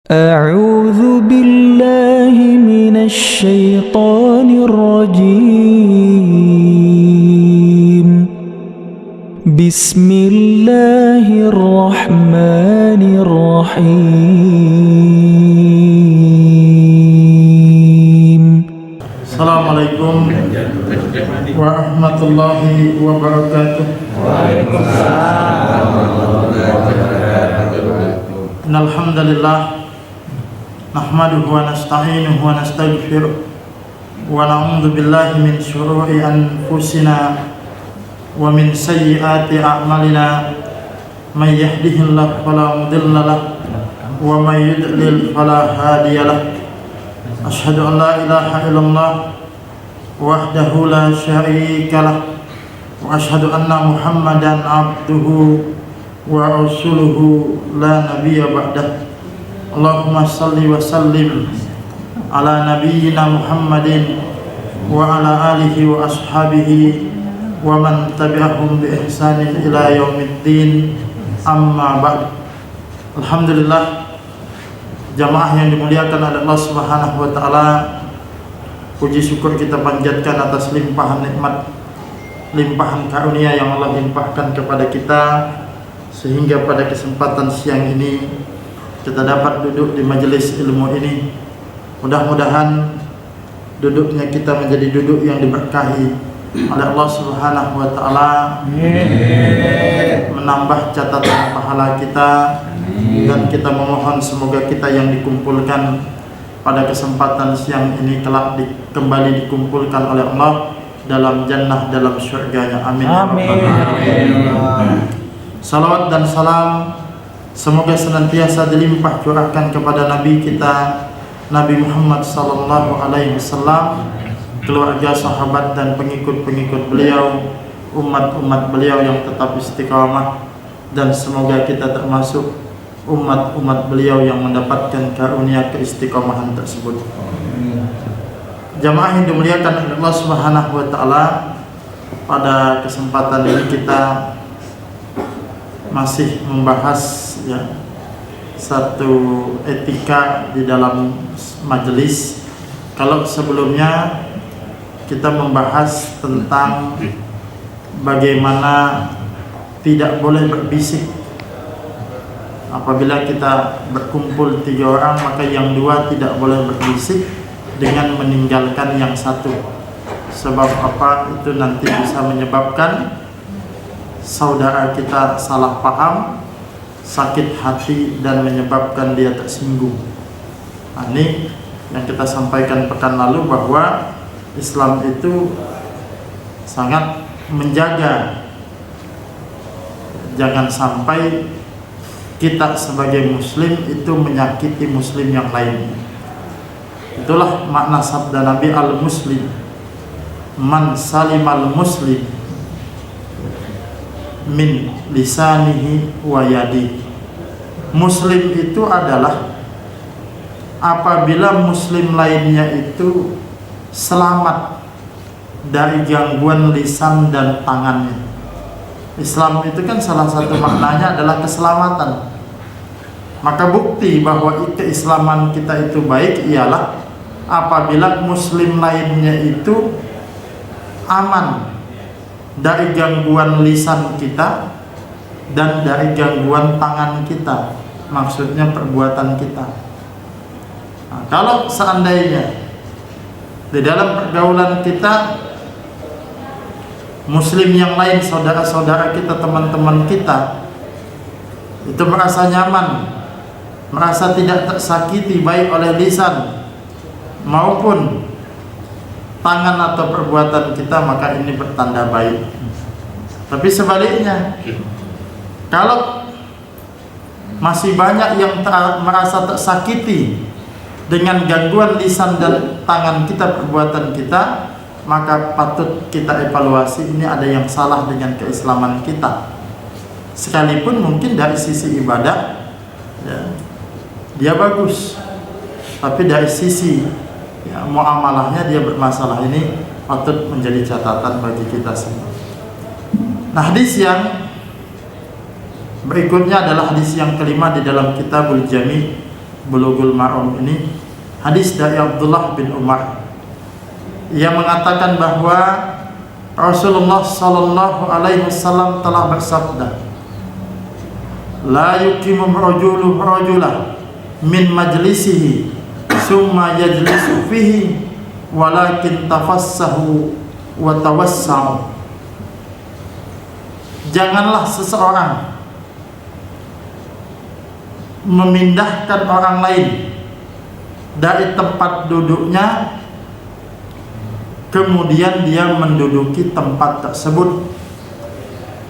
أعوذ بالله من الشيطان الرجيم بسم الله الرحمن الرحيم. Assalamualaikum warahmatullahi wabarakatuh. Innal hamdalillah nahmaduhu wa nasta'inuhu wa nastaghfiruh wa na'udzu billahi min shururi anfusina wa min sayyiati a'malina. May yahdihillahu fala mudilla lahu wa may yudlil fala hadiya lahu. Asyhadu an la ilaha illallah wahdahu la syarika lah wa asyhadu anna Muhammadan abduhu wa rasuluhu la nabiyya ba'dah. Allahumma salli wa sallim ala nabiyyina Muhammadin wa ala alihi wa ashabihi wa man tabi'ahum bi ihsanin ila yaumiddin, amma ba'd. Alhamdulillah, jamaah yang dimuliakan oleh Allah Subhanahu wa taala, puji syukur kita panjatkan atas limpahan nikmat, limpahan karunia yang Allah limpahkan kepada kita, sehingga pada kesempatan siang ini kita dapat duduk di majelis ilmu ini. Mudah-mudahan duduknya kita menjadi duduk yang diberkahi oleh Allah Subhanahu wa taala, menambah catatan pahala kita, dan kita memohon semoga kita yang dikumpulkan pada kesempatan siang ini kelak kembali dikumpulkan oleh Allah dalam jannah, dalam syurganya. Amin. Salawat dan salam semoga senantiasa dilimpah curahkan kepada Nabi kita, Nabi Muhammad sallallahu alaihi wasallam, keluarga, sahabat dan pengikut-pengikut beliau, umat-umat beliau yang tetap istiqamah, dan semoga kita termasuk umat-umat beliau yang mendapatkan karunia keistiqomahan tersebut. Jamaah yang dimuliakan oleh Allah Subhanahu wa taala, pada kesempatan ini kita masih membahas satu etika di dalam majelis. Kalau sebelumnya kita membahas tentang bagaimana tidak boleh berbisik. Apabila kita berkumpul 3 orang, maka yang 2 tidak boleh berbisik dengan meninggalkan yang 1. Sebab apa? Itu nanti bisa menyebabkan saudara kita salah paham, sakit hati, dan menyebabkan dia tersinggung. Nah, ini yang kita sampaikan pekan lalu, bahwa Islam itu sangat menjaga jangan sampai kita sebagai muslim itu menyakiti muslim yang lain. Itulah makna sabda Nabi, al-muslim man salimal muslim min lisanihi wa yadihi. Muslim itu adalah apabila muslim lainnya itu selamat dari gangguan lisan dan tangannya. Islam itu kan salah satu maknanya adalah keselamatan. Maka bukti bahwa keislaman kita itu baik ialah apabila muslim lainnya itu aman dari gangguan lisan kita dan dari gangguan tangan kita, maksudnya perbuatan kita. Nah, kalau seandainya di dalam pergaulan kita muslim yang lain, saudara-saudara kita, teman-teman kita itu merasa nyaman, merasa tidak tersakiti baik oleh lisan maupun tangan atau perbuatan kita, maka ini bertanda baik. Tapi sebaliknya, kalau masih banyak yang merasa tersakiti dengan gangguan lisan dan tangan kita, perbuatan kita, maka patut kita evaluasi, ini ada yang salah dengan keislaman kita. Sekalipun mungkin dari sisi ibadah dia bagus, tapi dari sisi muamalahnya dia bermasalah. Ini patut menjadi catatan bagi kita semua. Nah, hadis yang berikutnya adalah hadis yang kelima di dalam Kitabul Jami' Bulughul Maram ini hadis dari Abdullah bin Umar yang mengatakan bahwa Rasulullah sallallahu alaihi wasallam telah bersabda, la yuqimu rajulu rajulah min majlisihi summa yajlisu fihi walakin tafassahu wa tawassau. Janganlah seseorang memindahkan orang lain dari tempat duduknya kemudian dia menduduki tempat tersebut,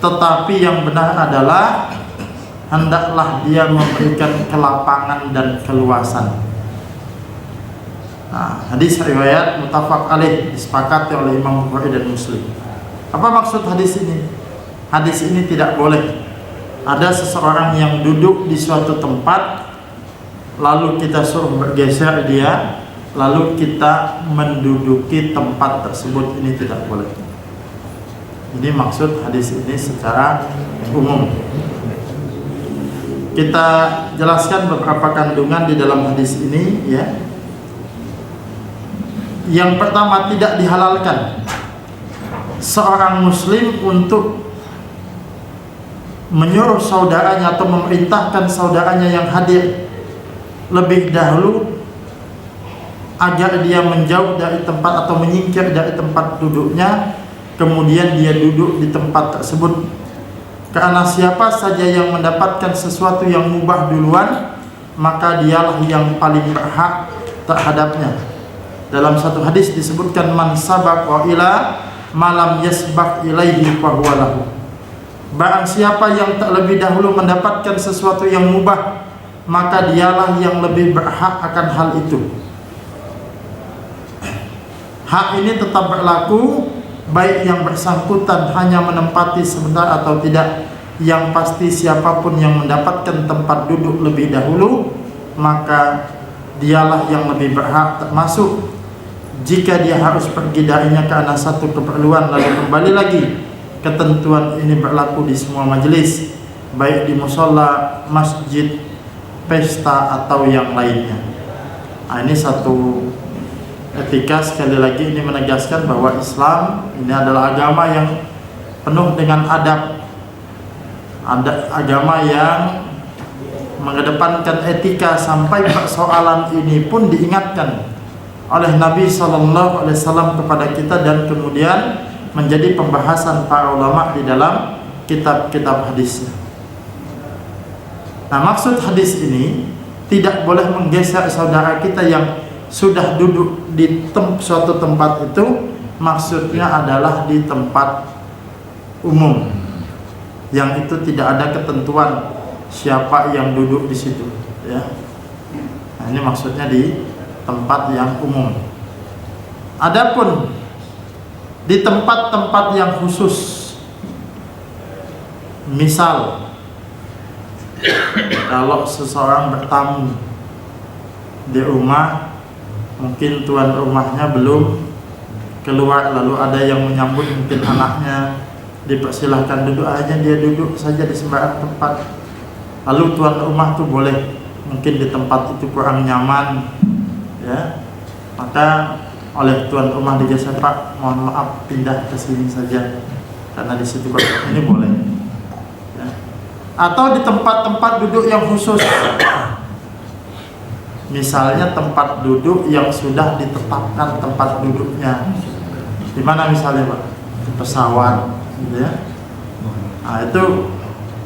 tetapi yang benar adalah hendaklah dia memberikan kelapangan dan keluasan. Nah, hadis riwayat muttafaq alaih, disepakati oleh Imam Bukhari dan Muslim. Apa maksud hadis ini? Hadis ini tidak boleh ada seseorang yang duduk di suatu tempat lalu kita suruh bergeser dia, lalu kita menduduki tempat tersebut. Ini tidak boleh. Ini maksud hadis ini secara umum. Kita jelaskan beberapa kandungan di dalam hadis ini, ya. Yang pertama, tidak dihalalkan seorang muslim untuk menyuruh saudaranya atau memerintahkan saudaranya yang hadir lebih dahulu agar dia menjauh dari tempat atau menyingkir dari tempat duduknya, kemudian dia duduk di tempat tersebut. Karena siapa saja yang mendapatkan sesuatu yang mubah duluan, maka dialah yang paling berhak terhadapnya. Dalam satu hadis disebutkan, man sabaqa ila malam yasbaq ilaihi fahuwa lahu. Barang siapa yang terlebih dahulu mendapatkan sesuatu yang mubah, maka dialah yang lebih berhak akan hal itu. Hak ini tetap berlaku baik yang bersangkutan hanya menempati sebentar atau tidak. Yang pasti siapapun yang mendapatkan tempat duduk lebih dahulu, maka dialah yang lebih berhak, termasuk jika dia harus pergi darinya karena satu keperluan lalu kembali lagi. Ketentuan ini berlaku di semua majelis, baik di mushola, masjid, pesta atau yang lainnya. Nah, ini satu etika. Sekali lagi ini menegaskan bahwa Islam ini adalah agama yang penuh dengan adab, agama yang mengedepankan etika. Sampai persoalan ini pun diingatkan oleh Nabi SAW kepada kita dan kemudian menjadi pembahasan para ulama di dalam kitab-kitab hadisnya. Nah, maksud hadis ini tidak boleh menggeser saudara kita yang sudah duduk di suatu tempat itu. Maksudnya adalah di tempat umum yang itu tidak ada ketentuan siapa yang duduk di situ, ya. Nah, ini maksudnya di tempat yang umum. Adapun di tempat-tempat yang khusus, misal kalau seseorang bertamu di rumah, mungkin tuan rumahnya belum keluar, lalu ada yang menyambut, mungkin anaknya, dipersilahkan duduk aja, dia duduk saja di sembarang tempat. Lalu tuan rumah tuh boleh mungkin di tempat itu kurang nyaman, ya, maka oleh tuan rumah digeser, Pak, mohon maaf pindah ke sini saja karena di situ kok ini boleh, ya. Atau di tempat-tempat duduk yang khusus, misalnya tempat duduk yang sudah ditetapkan tempat duduknya. Di mana misalnya, Pak? Di pesawat, ya. Nah, itu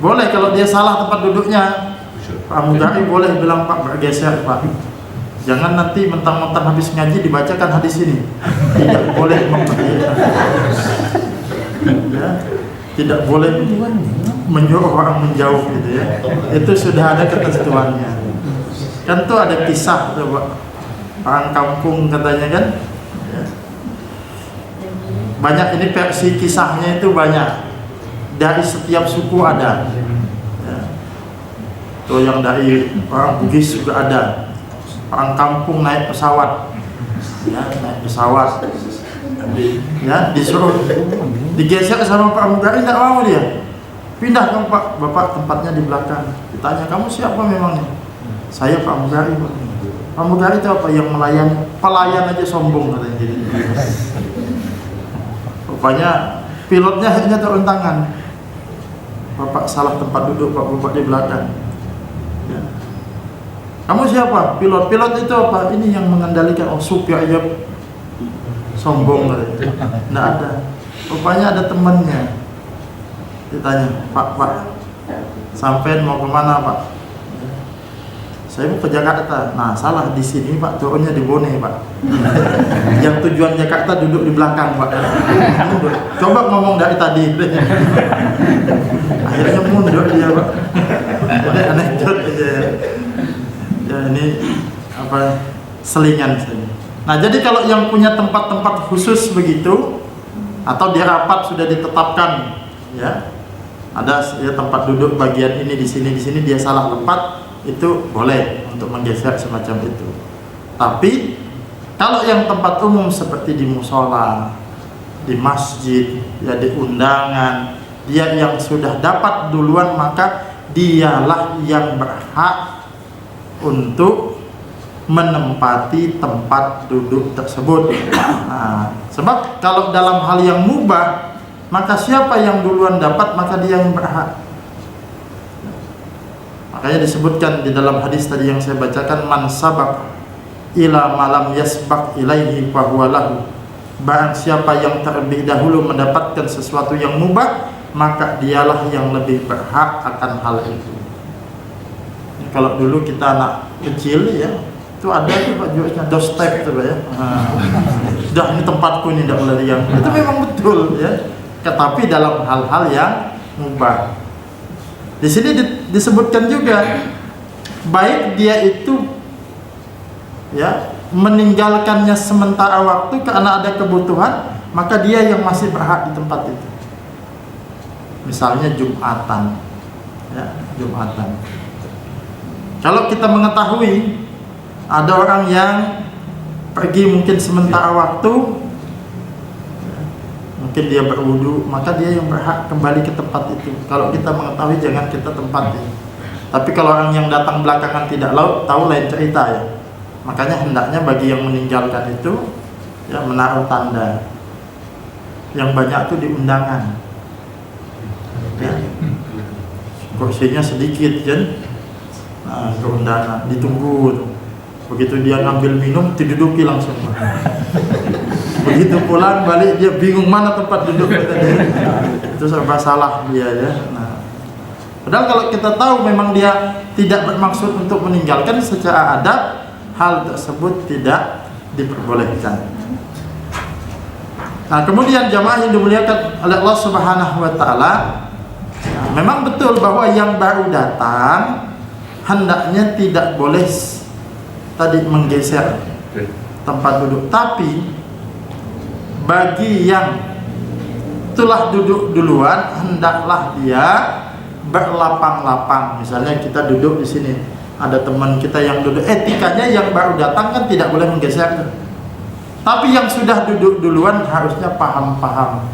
boleh kalau dia salah tempat duduknya. Pramugari boleh bilang, Pak, bergeser, Pak. Jangan nanti mentang-mentang habis ngaji dibacakan hadis ini. Tidak boleh ya, tidak boleh menyuruh orang menjauh, gitu ya. Itu sudah ada ketentuannya. Kan tuh ada kisah tuh, Pak, orang kampung katanya kan, ya. Banyak ini versi kisahnya itu banyak. Dari setiap suku ada, ya. Tuh yang dari orang Bugis juga ada. Orang kampung naik pesawat, ya, naik pesawat, ya, disuruh digeser sama pramugari, tidak mau dia. Pindah, Pak, Bapak tempatnya di belakang. Ditanya, kamu siapa memangnya? Saya pramugari, Pak. Pramugari itu apa? Yang melayani, pelayan aja sombong katanya gitu. Rupanya pilotnya hanya turun tangan. Bapak salah tempat duduk, Pak, Bapak di belakang. Ya. Kamu siapa? Pilot. Pilot itu apa? Ini yang mengendalikan. Oh, supir aja sombong katanya. Nggak ada. Rupanya ada temannya. Ditanya, Pak, sampai mau kemana, Pak? Saya mau ke Jakarta. Nah, salah di sini, Pak, turunnya di Bone, Pak. Yang tujuan Jakarta duduk di belakang, Pak. Coba ngomong dari tadi. Akhirnya mundur dia, Pak. Anekdot aja ya. Ya ini apa, selingan saja. Nah, jadi kalau yang punya tempat-tempat khusus begitu, atau dia rapat sudah ditetapkan, ya, ada ya, tempat duduk bagian ini di sini dia salah tempat, itu boleh untuk menggeser semacam itu. Tapi kalau yang tempat umum seperti di musola, di masjid, ya di undangan, dia yang sudah dapat duluan, maka dialah yang berhak untuk menempati tempat duduk tersebut. Nah, sebab kalau dalam hal yang mubah, maka siapa yang duluan dapat, maka dia yang berhak. Makanya disebutkan di dalam hadis tadi yang saya bacakan, man sabaq ila malam yasbaq ilaihi fahuwa lahu. Barang siapa yang terlebih dahulu mendapatkan sesuatu yang mubah, maka dialah yang lebih berhak akan hal itu. Kalau dulu kita anak kecil ya, itu ada tuh Pak jualnya doorstep tuh Pak ya. Dah ini tempatku ini, tidak boleh yang. Itu memang betul ya. Tetapi dalam hal-hal yang mubah. Di sini disebutkan juga, baik dia itu ya meninggalkannya sementara waktu karena ada kebutuhan, maka dia yang masih berhak di tempat itu. Misalnya Jumatan, ya, Jumatan. Kalau kita mengetahui ada orang yang pergi mungkin sementara waktu, mungkin dia berwudu, maka dia yang berhak kembali ke tempat itu. Kalau kita mengetahui, jangan kita tempati. Tapi kalau orang yang datang belakangan tidak tahu, lain cerita ya. Makanya hendaknya bagi yang meninggalkan itu ya menaruh tanda. Yang banyak itu di undangan. Ya. Kursinya sedikit kan. Nah, ke undangan ditunggu. Begitu dia ngambil minum, diduduki langsung. Begitu pulang balik dia bingung mana tempat duduk tadi. Itu serba salah dia ya. Nah, padahal kalau kita tahu memang dia tidak bermaksud untuk meninggalkan, secara adab hal tersebut tidak diperbolehkan. Nah, kemudian jamaah yang dimuliakan oleh Allah Subhanahu wa taala, ya, memang betul bahwa yang baru datang hendaknya tidak boleh tadi menggeser tempat duduk, tapi bagi yang telah duduk duluan hendaklah dia berlapang-lapang. Misalnya kita duduk di sini, ada teman kita yang duduk, etikanya yang baru datang kan tidak boleh menggeser. Tapi yang sudah duduk duluan harusnya paham-paham.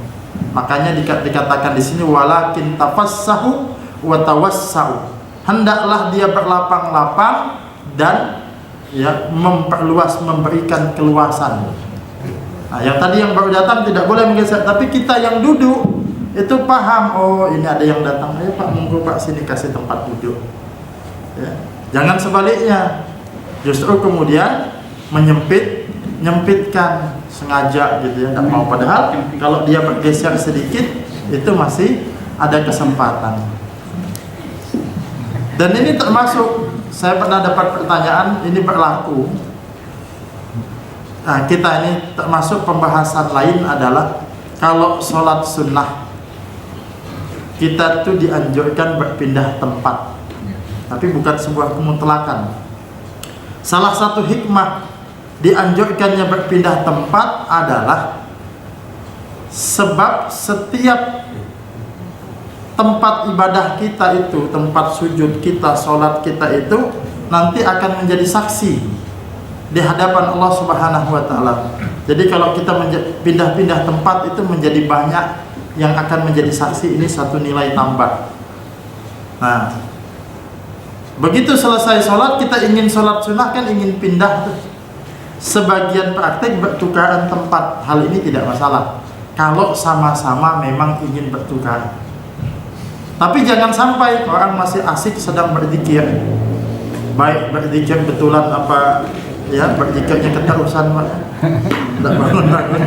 Makanya dikatakan di sini walakin tafassahu wa tawassau. Hendaklah dia berlapang-lapang dan ya memperluas, memberikan keluasan. Nah, yang tadi yang baru datang tidak boleh menggeser, tapi kita yang duduk itu paham, oh ini ada yang datang, ayo Pak, monggo Pak, sini kasih tempat duduk. Ya. Jangan sebaliknya, justru kemudian menyempitkan sengaja gitu ya, tidak mau. Padahal kalau dia bergeser sedikit itu masih ada kesempatan. Dan ini termasuk, saya pernah dapat pertanyaan, ini berlaku. Nah, kita ini termasuk pembahasan lain adalah kalau sholat sunnah kita tuh dianjurkan berpindah tempat, tapi bukan sebuah kemutlakan. Salah satu hikmah dianjurkannya berpindah tempat adalah sebab setiap tempat ibadah kita itu, tempat sujud kita, sholat kita itu nanti akan menjadi saksi di hadapan Allah Subhanahu wa taala. Jadi kalau kita pindah-pindah tempat itu menjadi banyak yang akan menjadi saksi, ini satu nilai tambah. Nah, Begitu selesai sholat, kita ingin sholat sunnah kan ingin pindah tuh. Sebagian praktek bertukaran tempat. Hal ini tidak masalah kalau sama-sama memang ingin bertukar. Tapi jangan sampai orang masih asik sedang berzikir, baik berzikir betulan apa ya, berzikirnya keterusan Pak, tidak bangun-bangun.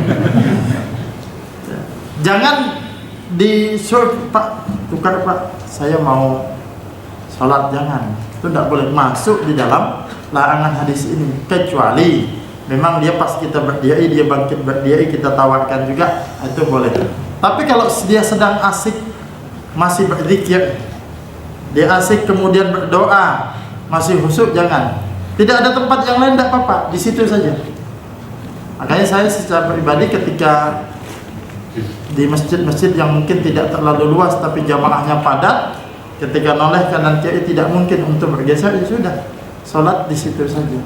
Jangan disuruh, Pak tukar Pak, saya mau sholat, jangan. Itu tidak boleh masuk di dalam larangan hadis ini, kecuali memang dia pas kita berdiri, dia bangkit berdiri, kita tawarkan juga, itu boleh. Tapi kalau dia sedang asik masih berzikir, dia asik kemudian berdoa masih khusyuk, jangan. Tidak ada tempat yang lain tidak apa-apa, di situ saja. Makanya saya secara pribadi ketika di masjid-masjid yang mungkin tidak terlalu luas tapi jamaahnya padat, ketika noleh kanan kiri tidak mungkin untuk bergeser, ya sudah, sholat di situ saja.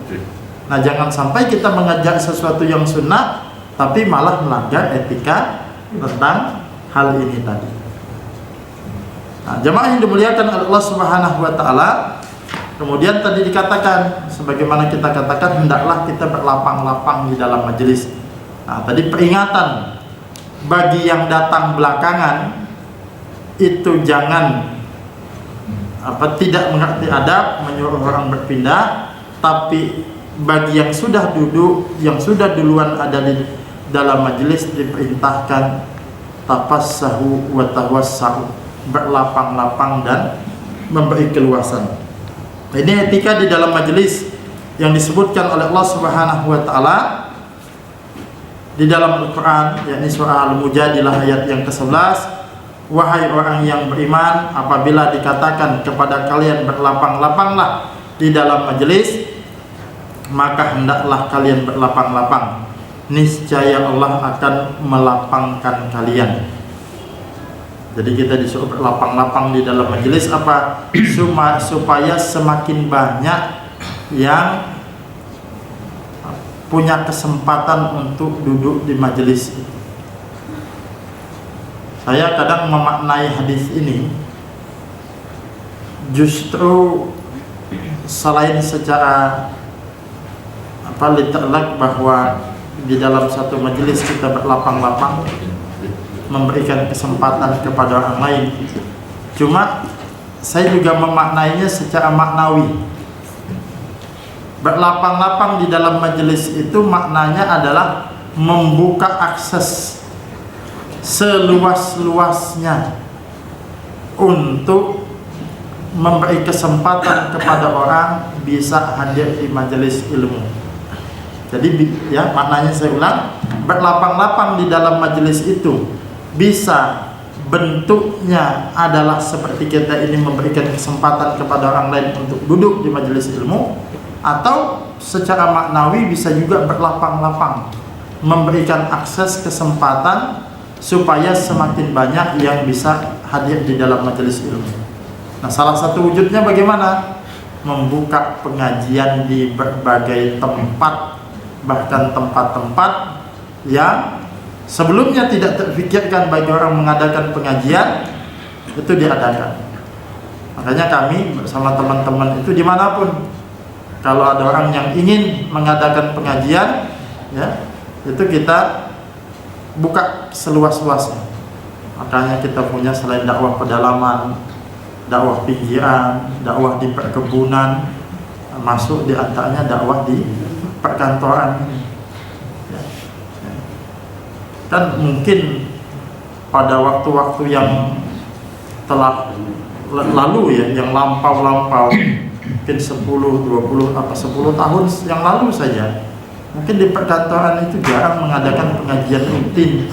Nah, jangan sampai kita mengajak sesuatu yang sunnah tapi malah melanggar etika tentang hal ini tadi. Nah, jamaah yang dimuliakan Allah Subhanahu wa taala, kemudian tadi dikatakan sebagaimana kita katakan hendaklah kita berlapang-lapang di dalam majelis. Nah, tadi peringatan bagi yang datang belakangan itu jangan tidak mengerti adab, menyuruh orang berpindah, tapi bagi yang sudah duduk, yang sudah duluan ada di dalam majelis diperintahkan tafassahu wa tawassahu, berlapang-lapang dan memberi keluasan. Ini etika di dalam majelis yang disebutkan oleh Allah Subhanahu wa taala di dalam Al-Qur'an, yakni surah Al-Mujadilah ayat yang ke-11. Wahai orang yang beriman, apabila dikatakan kepada kalian berlapang-lapanglah di dalam majelis, maka hendaklah kalian berlapang-lapang, niscaya Allah akan melapangkan kalian. Jadi kita disuruh berlapang-lapang di dalam majelis apa? Supaya semakin banyak yang punya kesempatan untuk duduk di majelis itu. Saya kadang memaknai hadis ini justru selain secara literally bahwa di dalam satu majelis kita berlapang-lapang memberikan kesempatan kepada orang lain. Cuma saya juga memaknainya secara maknawi. Berlapang-lapang di dalam majelis itu maknanya adalah membuka akses seluas-luasnya untuk memberi kesempatan kepada orang bisa hadir di majelis ilmu. Jadi ya, maknanya saya ulang, berlapang-lapang di dalam majelis itu bisa bentuknya adalah seperti kita ini memberikan kesempatan kepada orang lain untuk duduk di majelis ilmu, atau secara maknawi bisa juga berlapang-lapang memberikan akses kesempatan supaya semakin banyak yang bisa hadir di dalam majelis ilmu. Nah, salah satu wujudnya bagaimana? Membuka pengajian di berbagai tempat, bahkan tempat-tempat yang sebelumnya tidak terfikirkan bagi orang mengadakan pengajian, itu diadakan. Makanya kami bersama teman-teman itu dimanapun, kalau ada orang yang ingin mengadakan pengajian, ya, itu kita buka seluas-luasnya. Makanya kita punya selain dakwah pedalaman, dakwah pinggiran, dakwah di perkebunan, masuk di antaranya dakwah di perkantoran ini. Ya. Kan mungkin pada waktu-waktu yang telah lalu ya, yang lampau-lampau, mungkin 10, 20 apa 10 tahun yang lalu saja, mungkin di perkantoran itu jarang mengadakan pengajian rutin.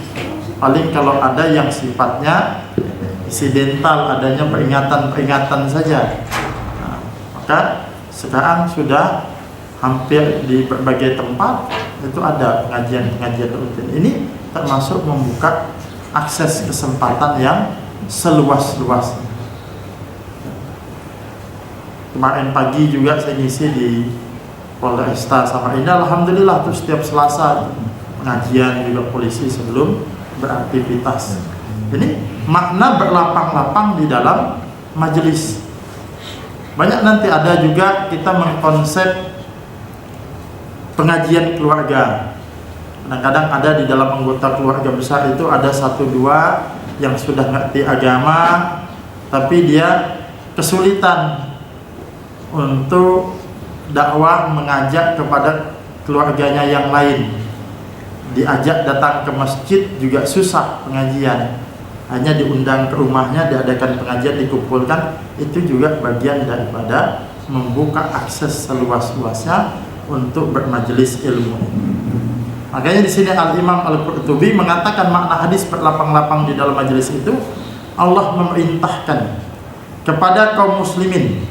Paling kalau ada yang sifatnya insidental, adanya peringatan-peringatan saja. Nah, maka sekarang sudah hampir di berbagai tempat itu ada pengajian-pengajian rutin. Ini termasuk membuka akses kesempatan yang seluas-luasnya. Kemarin pagi juga saya ngisi di Polresta Samarinda, alhamdulillah tuh setiap Selasa pengajian juga polisi sebelum beraktivitas. Ini makna berlapang-lapang di dalam majelis. Banyak nanti ada juga kita mengkonsep pengajian keluarga. Kadang-kadang ada di dalam anggota keluarga besar itu ada 1-2 yang sudah ngerti agama, tapi dia kesulitan untuk dakwah mengajak kepada keluarganya yang lain. Diajak datang ke masjid juga susah pengajian. Hanya diundang ke rumahnya, diadakan pengajian, dikumpulkan. Itu juga bagian daripada membuka akses seluas-luasnya untuk bermajelis ilmu. Makanya di sini Al-Imam Al-Qurtubi mengatakan makna hadis berlapang-lapang di dalam majelis itu, Allah memerintahkan kepada kaum muslimin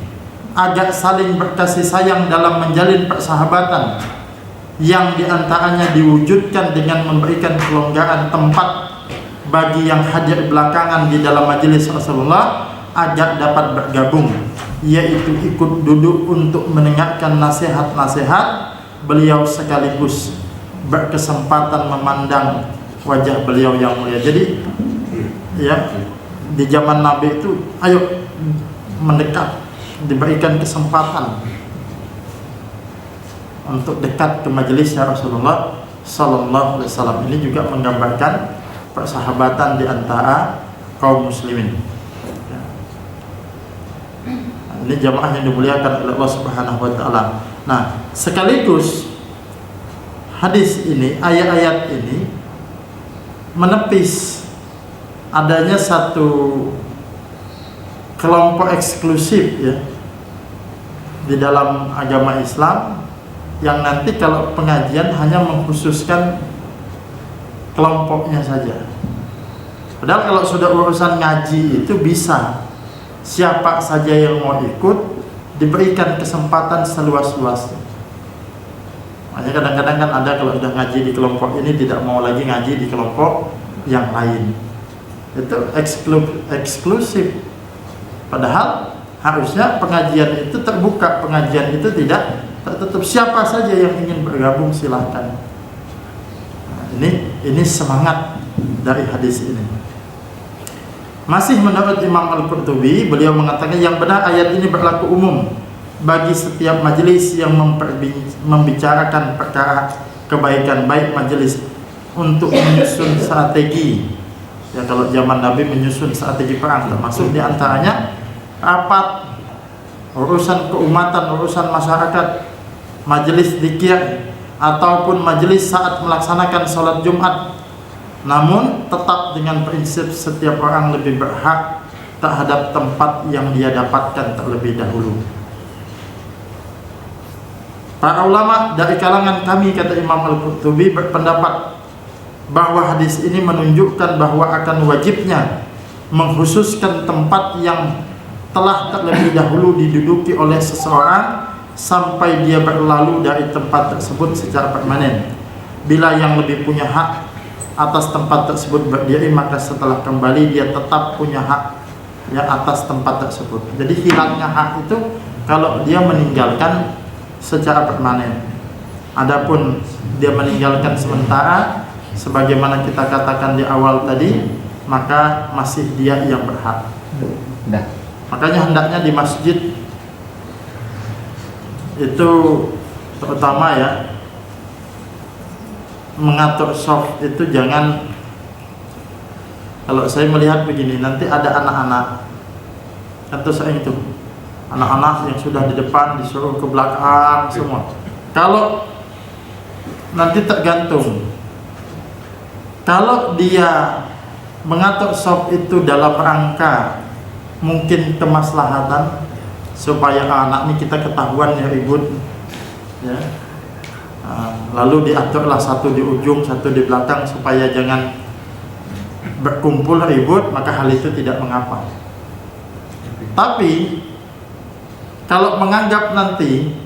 agar saling berkasih sayang dalam menjalin persahabatan, yang diantaranya diwujudkan dengan memberikan kelonggaran tempat bagi yang hadir belakangan di dalam majelis Rasulullah agar dapat bergabung, yaitu ikut duduk untuk mendengarkan nasihat-nasihat beliau sekaligus berkesempatan memandang wajah beliau yang mulia. Jadi ya, di zaman Nabi itu ayo mendekat, diberikan kesempatan untuk dekat ke majelisnya Rasulullah sallallahu alaihi wasallam. Ini juga menggambarkan persahabatan di antara kaum muslimin. Ini jamaah yang dimuliakan oleh Allah Subhanahu wa taala. Nah, sekaligus hadis ini, ayat-ayat ini menepis adanya satu kelompok eksklusif ya di dalam agama Islam, yang nanti kalau pengajian hanya mengkhususkan kelompoknya saja. Padahal kalau sudah urusan ngaji itu bisa siapa saja yang mau ikut diberikan kesempatan seluas-luasnya. Makanya kadang-kadang kan ada kalau sudah ngaji di kelompok ini tidak mau lagi ngaji di kelompok yang lain. Itu eksklusif. Padahal harusnya pengajian itu terbuka, pengajian itu tidak tertutup. Siapa saja yang ingin bergabung silahkan. Nah, ini semangat dari hadis ini. Masih menurut Imam Al-Qurtubi, beliau mengatakan yang benar ayat ini berlaku umum bagi setiap majelis yang membicarakan perkara kebaikan, baik majelis untuk menyusun strategi. Ya, kalau zaman Nabi menyusun strategi perang, termasuk diantaranya rapat, urusan keumatan, urusan masyarakat, majelis zikir, ataupun majelis saat melaksanakan sholat Jumat. Namun tetap dengan prinsip setiap orang lebih berhak terhadap tempat yang dia dapatkan terlebih dahulu. Para ulama dari kalangan kami, kata Imam Al-Qurtubi, berpendapat bahwa hadis ini menunjukkan bahwa akan wajibnya mengkhususkan tempat yang telah terlebih dahulu diduduki oleh seseorang sampai dia berlalu dari tempat tersebut secara permanen. Bila yang lebih punya hak atas tempat tersebut berdiri, maka setelah kembali dia tetap punya hak ya atas tempat tersebut. Jadi hilangnya hak itu kalau dia meninggalkan secara permanen. Adapun dia meninggalkan sementara, sebagaimana kita katakan di awal tadi, maka masih dia yang berhak. Makanya hendaknya di masjid itu terutama ya, mengatur shaf itu jangan, kalau saya melihat begini, nanti ada anak-anak atau saya itu anak-anak yang sudah di depan disuruh ke belakang semua. Kalau nanti tergantung, kalau dia mengatur shaf itu dalam rangka mungkin kemaslahatan supaya anak ini kita ketahuan ya ribut ya, lalu diaturlah satu di ujung satu di belakang supaya jangan berkumpul ribut, maka hal itu tidak mengapa. Tapi kalau menganggap nanti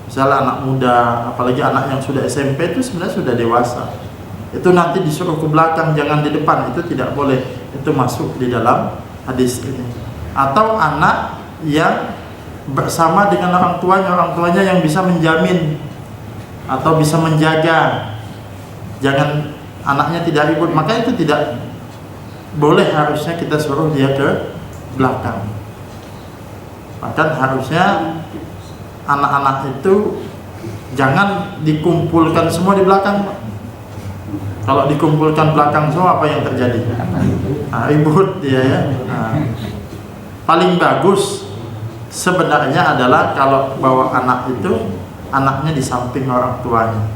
misalnya anak muda, apalagi anak yang sudah SMP itu sebenarnya sudah dewasa, itu nanti disuruh ke belakang jangan di depan, itu tidak boleh. Itu masuk di dalam hadis ini. Atau anak yang bersama dengan orang tuanya yang bisa menjamin atau bisa menjaga jangan anaknya tidak ribut, maka itu tidak boleh, harusnya kita suruh dia ke belakang. Bahkan harusnya anak-anak itu jangan dikumpulkan semua di belakang. Kalau dikumpulkan belakang semua, apa yang terjadi? Ribut dia ya. Paling bagus sebenarnya adalah kalau bawa anak itu, anaknya di samping orang tuanya.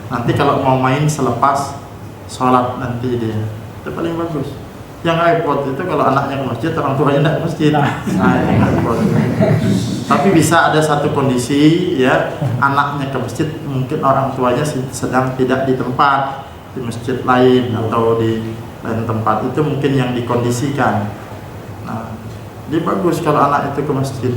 Nanti kalau mau main selepas sholat nanti dia, itu paling bagus. Yang repot itu kalau anaknya ke masjid, orang tuanya tidak ke masjid. Yang repot. Tapi bisa ada satu kondisi ya, anaknya ke masjid, mungkin orang tuanya sedang tidak di tempat, di masjid lain atau di lain tempat, itu mungkin yang dikondisikan. Nah, jadi bagus kalau anak itu ke masjid,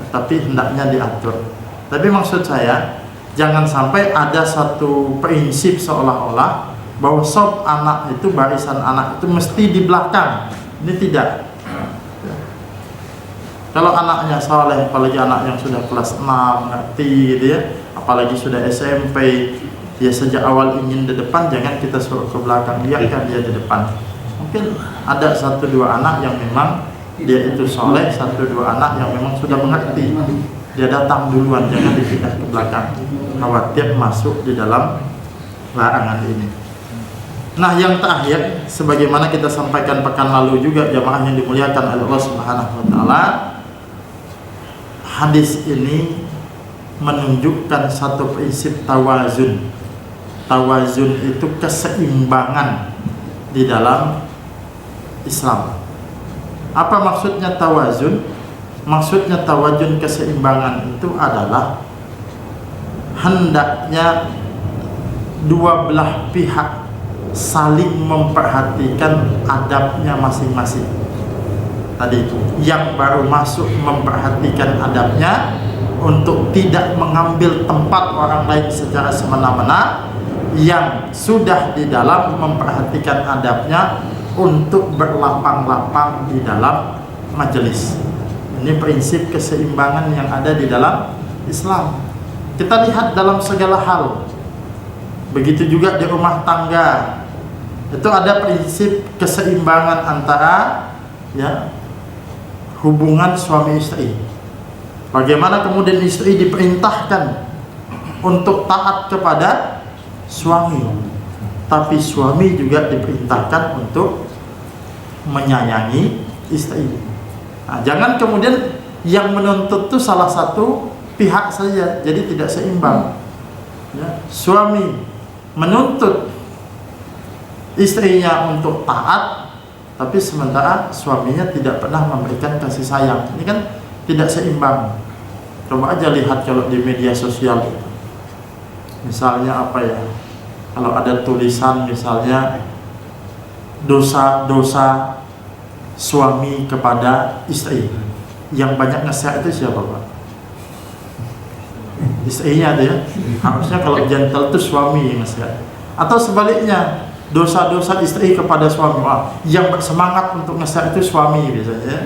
tapi hendaknya diatur. Tapi maksud saya, jangan sampai ada satu prinsip seolah-olah bahwa sob anak itu, barisan anak itu mesti di belakang. Ini tidak. Kalau anaknya saleh, apalagi anak yang sudah kelas 6 ngerti gitu ya, apalagi sudah SMP, dia sejak awal ingin di depan, jangan kita suruh ke belakang, biarkan dia di depan. Mungkin ada 1-2 anak yang memang dia itu soleh, 1-2 anak yang memang sudah mengerti, dia datang duluan, jangan dipindah ke belakang, khawatir masuk di dalam larangan ini. Nah, yang terakhir, sebagaimana kita sampaikan pekan lalu juga, jamaah yang dimuliakan oleh Allah Subhanahu wa taala, hadis ini menunjukkan satu prinsip tawazun. Tawazun itu keseimbangan di dalam Islam. Apa maksudnya tawazun? Maksudnya tawazun, keseimbangan itu adalah hendaknya dua belah pihak saling memperhatikan adabnya masing-masing. Tadi itu, yang baru masuk memperhatikan adabnya untuk tidak mengambil tempat orang lain secara semena-mena, yang sudah di dalam memperhatikan adabnya untuk berlapang-lapang di dalam majelis. Ini prinsip keseimbangan yang ada di dalam Islam. Kita lihat dalam segala hal. Begitu juga di rumah tangga. Itu ada prinsip keseimbangan antara ya hubungan suami istri. Bagaimana kemudian istri diperintahkan untuk taat kepada suami, tapi suami juga diperintahkan untuk menyayangi istri. Nah, jangan kemudian yang menuntut itu salah satu pihak saja, jadi tidak seimbang. Ya, suami menuntut istrinya untuk taat, tapi sementara suaminya tidak pernah memberikan kasih sayang. Ini kan tidak seimbang. Coba aja lihat kalau di media sosial, misalnya apa ya, kalau ada tulisan misalnya dosa-dosa suami kepada istri, yang banyak nge-share itu siapa Pak? Istrinya tuh ya. Harusnya kalau gentle itu suami yang nge-share. Atau sebaliknya, dosa-dosa istri kepada suami, yang bersemangat untuk nge-share itu suami biasanya ya.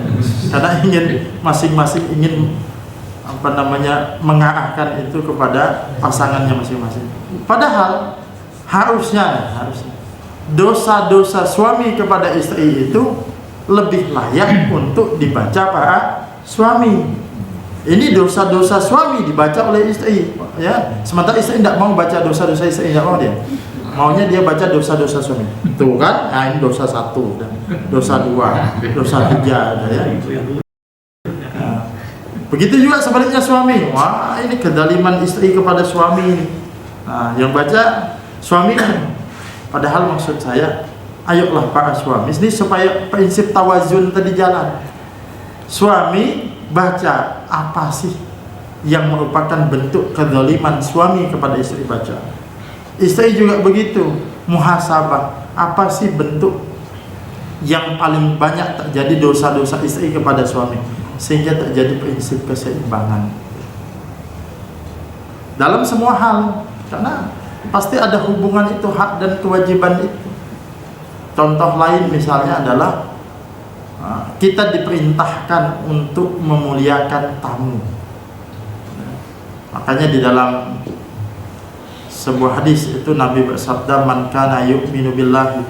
Karena ingin masing-masing ingin mengarahkan itu kepada pasangannya masing-masing. Padahal harusnya dosa-dosa suami kepada istri itu lebih layak untuk dibaca para suami. Ini dosa-dosa suami dibaca oleh istri ya. Sementara istri tidak mau baca dosa-dosa istri, tidak mau dia. Maunya dia baca dosa-dosa suami. Tuh kan? Nah, ini dosa 1, dosa 2, dosa 3 ya. Begitu juga sebaliknya suami. Wah, ini kedaliman istri kepada suami. Nah, yang baca suami. Padahal maksud saya, ayolah para suami ini supaya prinsip tawazun tadi jalan. Suami baca apa sih yang merupakan bentuk kedaliman suami kepada istri, baca. Istri juga begitu, muhasabah. Apa sih bentuk yang paling banyak terjadi dosa-dosa istri kepada suami, sehingga terjadi prinsip keseimbangan dalam semua hal, karena pasti ada hubungan itu, hak dan kewajiban itu. Contoh lain misalnya adalah kita diperintahkan untuk memuliakan tamu. Makanya di dalam sebuah hadis itu Nabi bersabda, man kana yu'minu billahi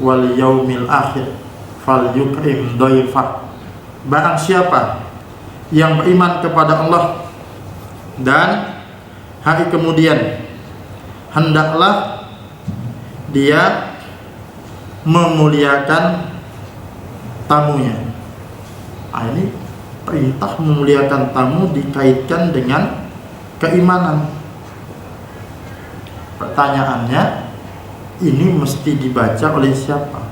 wal yaumil akhir falyukrim dhaifah. Barang siapa yang beriman kepada Allah dan hari kemudian, hendaklah dia memuliakan tamunya. Ini perintah memuliakan tamu dikaitkan dengan keimanan. Pertanyaannya, ini mesti dibaca oleh siapa?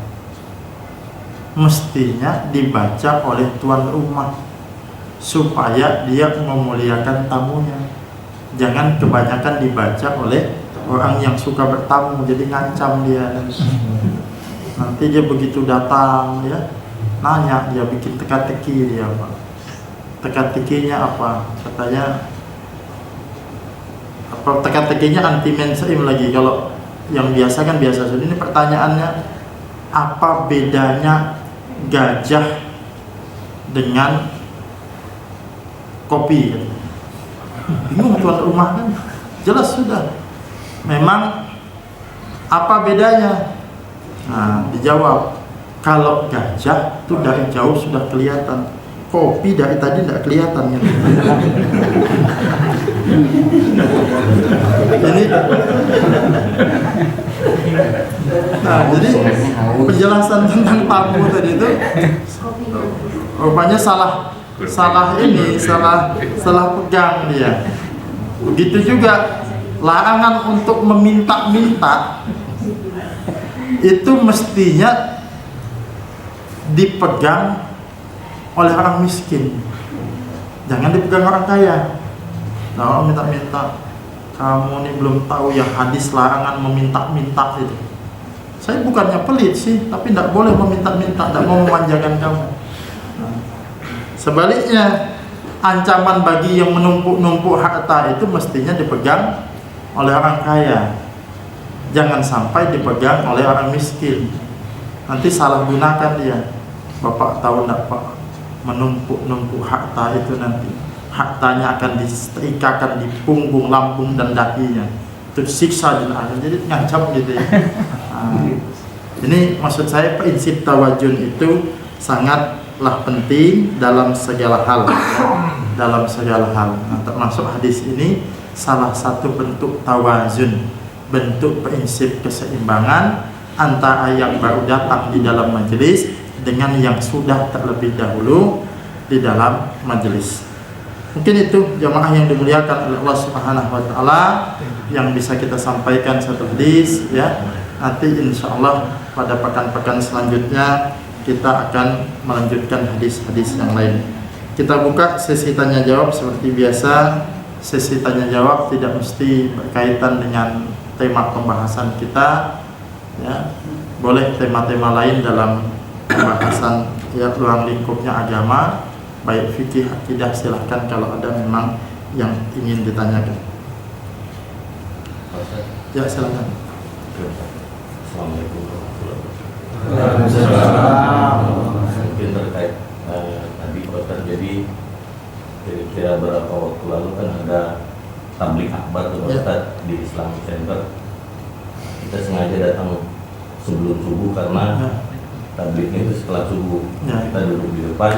Mestinya dibaca oleh tuan rumah supaya dia memuliakan tamunya. Jangan kebanyakan dibaca oleh orang yang suka bertamu, jadi ngancam dia. Nanti dia begitu datang ya, nanya, dia bikin teka-teki dia apa. Teka-tekinya apa? Katanya apa, teka-tekinya anti mainstream lagi. Kalau yang biasa kan biasa saja. Ini pertanyaannya, apa bedanya gajah dengan kopi? Bingung tuan rumah kan? Jelas sudah. Memang apa bedanya? Nah, dijawab, kalau gajah itu dari jauh sudah kelihatan, kopi dari tadi tidak kelihatan gitu. Ini, nah jadi penjelasan tentang tamu tadi itu rupanya salah pegang dia. Begitu juga larangan untuk meminta-minta itu mestinya dipegang oleh orang miskin, jangan dipegang orang kaya. Nah, minta-minta, kamu ini belum tahu ya hadis larangan meminta-minta itu. Saya bukannya pelit sih, tapi tidak boleh meminta-minta, tidak mau memanjakan kamu. Nah, sebaliknya, ancaman bagi yang menumpuk-numpuk harta itu mestinya dipegang oleh orang kaya, jangan sampai dipegang oleh orang miskin. Nanti salah gunakan dia. Bapak tahu tidak Pak, menumpuk-numpuk harta itu nanti hartanya akan disetrikakan di punggung, lambung dan dahinya, tersiksa di akhirat. Jadi ngancam gitu ya. Nah, ini maksud saya, prinsip tawajun itu sangatlah penting dalam segala hal, dalam segala hal. Nah, termasuk hadis ini salah satu bentuk tawazun, bentuk prinsip keseimbangan antara yang baru datang di dalam majelis dengan yang sudah terlebih dahulu di dalam majelis. Mungkin itu jamaah yang dimuliakan oleh Allah Subhanahu wa taala yang bisa kita sampaikan satu hadis ya. Nanti insyaallah pada pekan-pekan selanjutnya kita akan melanjutkan hadis-hadis yang lain. Kita buka sesi tanya jawab seperti biasa. Sesi tanya jawab tidak mesti berkaitan dengan tema pembahasan kita ya. Boleh tema-tema lain dalam pembahasan ya, ruang lingkupnya agama, baik fikih, akidah, silahkan kalau ada memang yang ingin ditanyakan. Ya, silakan. Assalamualaikum warahmatullahi wabarakatuh. Mungkin terkait tadi Ustaz, jadi kira-kira beberapa waktu lalu kan ada tablik akbar tuh Ustaz di Islamic Center. Kita sengaja datang sebelum subuh karena tabliknya itu setelah subuh. Kita duduk di depan,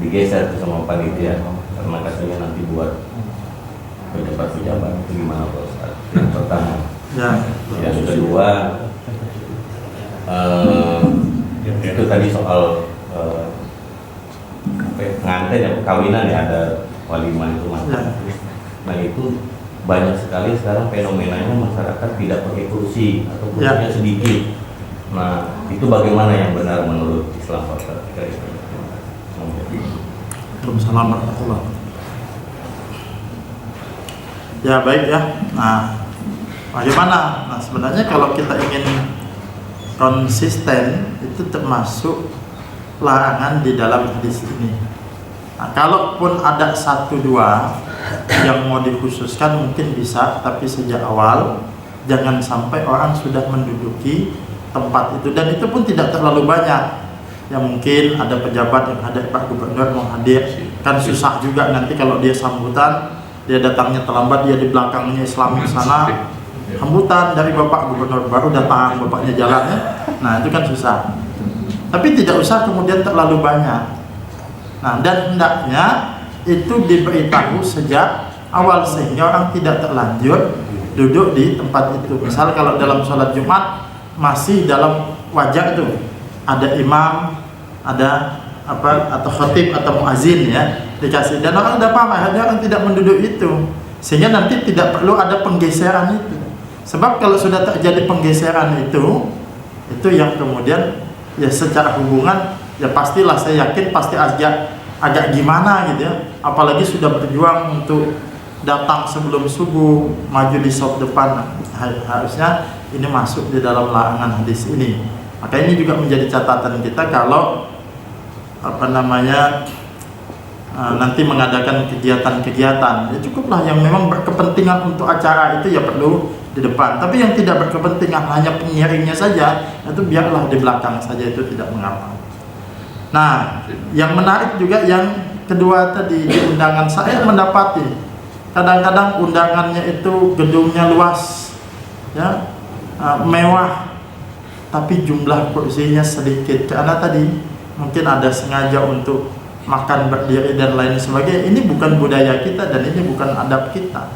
digeser sama panitia karena katanya nanti buat pejabat-pejabat. Itu gimana Pak Ustaz? Yang pertama. Yang kedua, itu tadi soal pengantin ya, perkawinan ya, ada walimah itu Mas. Nah itu banyak sekali sekarang fenomenanya masyarakat tidak pakai kursi atau kursinya sedikit. Nah itu bagaimana yang benar menurut Islam Pak Ustaz? Waalaikumsalam warahmatullahi wabarakatuh. Ya baik ya. Nah bagaimana? Nah sebenarnya kalau kita ingin konsisten itu termasuk larangan di dalam hadis ini. Nah, kalaupun ada satu dua yang mau dikhususkan mungkin bisa, tapi sejak awal jangan sampai orang sudah menduduki tempat itu, dan itu pun tidak terlalu banyak. Ya mungkin ada pejabat yang hadir, Pak Gubernur mau hadir, kan susah juga nanti kalau dia sambutan, dia datangnya terlambat, dia di belakangnya Islami sana, sambutan dari Bapak Gubernur baru datang, bapaknya jalannya, nah itu kan susah. Tapi tidak usah kemudian terlalu banyak. Nah, dan hendaknya itu diberitahu sejak awal sehingga orang tidak terlanjur duduk di tempat itu. Misal kalau dalam sholat Jumat masih dalam wajah itu ada imam, ada apa atau khatib atau muazin ya, dikasih, dan orang udah paham akhirnya orang tidak menduduk itu, sehingga nanti tidak perlu ada penggeseran itu. Sebab kalau sudah terjadi penggeseran itu yang kemudian ya secara hubungan ya pastilah, saya yakin pasti agak gimana gitu ya, apalagi sudah berjuang untuk datang sebelum subuh, maju di shop depan. Harusnya ini masuk di dalam larangan hadis ini. Maka ini juga menjadi catatan kita kalau nanti mengadakan kegiatan-kegiatan, ya cukuplah yang memang berkepentingan untuk acara itu ya perlu di depan, tapi yang tidak berkepentingan hanya pengiringnya saja itu biarlah di belakang saja, itu tidak mengapa. Nah, yang menarik juga yang kedua tadi, di undangan saya mendapati kadang-kadang undangannya itu gedungnya luas ya, mewah, tapi jumlah kursinya sedikit, karena tadi mungkin ada sengaja untuk makan berdiri dan lain sebagainya. Ini bukan budaya kita dan ini bukan adab kita.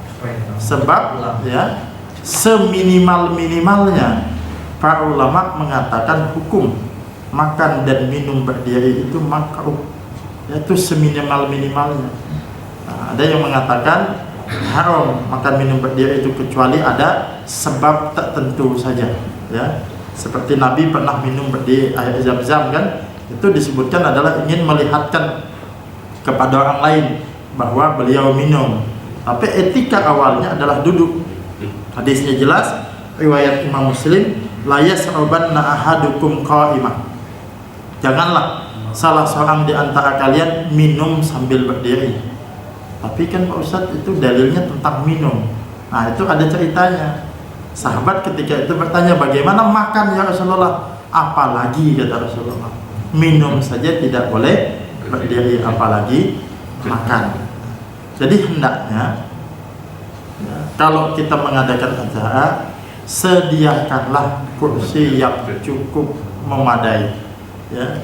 Sebab ya seminimal-minimalnya para ulama mengatakan hukum makan dan minum berdiri itu makruh, yaitu seminimal-minimalnya. Nah, ada yang mengatakan haram makan minum berdiri itu kecuali ada sebab tertentu saja ya. Seperti Nabi pernah minum berdiri air Zam-Zam kan, itu disebutkan adalah ingin melihatkan kepada orang lain bahwa beliau minum, tapi etika awalnya adalah duduk. Hadisnya jelas, riwayat Imam Muslim, la yas'ubanna ahadukum qa'imah, janganlah salah seorang di antara kalian minum sambil berdiri. Tapi kan Pak Ustadz itu dalilnya tentang minum. Nah, itu ada ceritanya. Sahabat ketika itu bertanya, bagaimana makan ya Rasulullah? Apalagi kata Rasulullah, minum saja tidak boleh berdiri, apalagi makan. Jadi hendaknya ya, kalau kita mengadakan acara, sediakanlah kursi yang cukup memadai ya,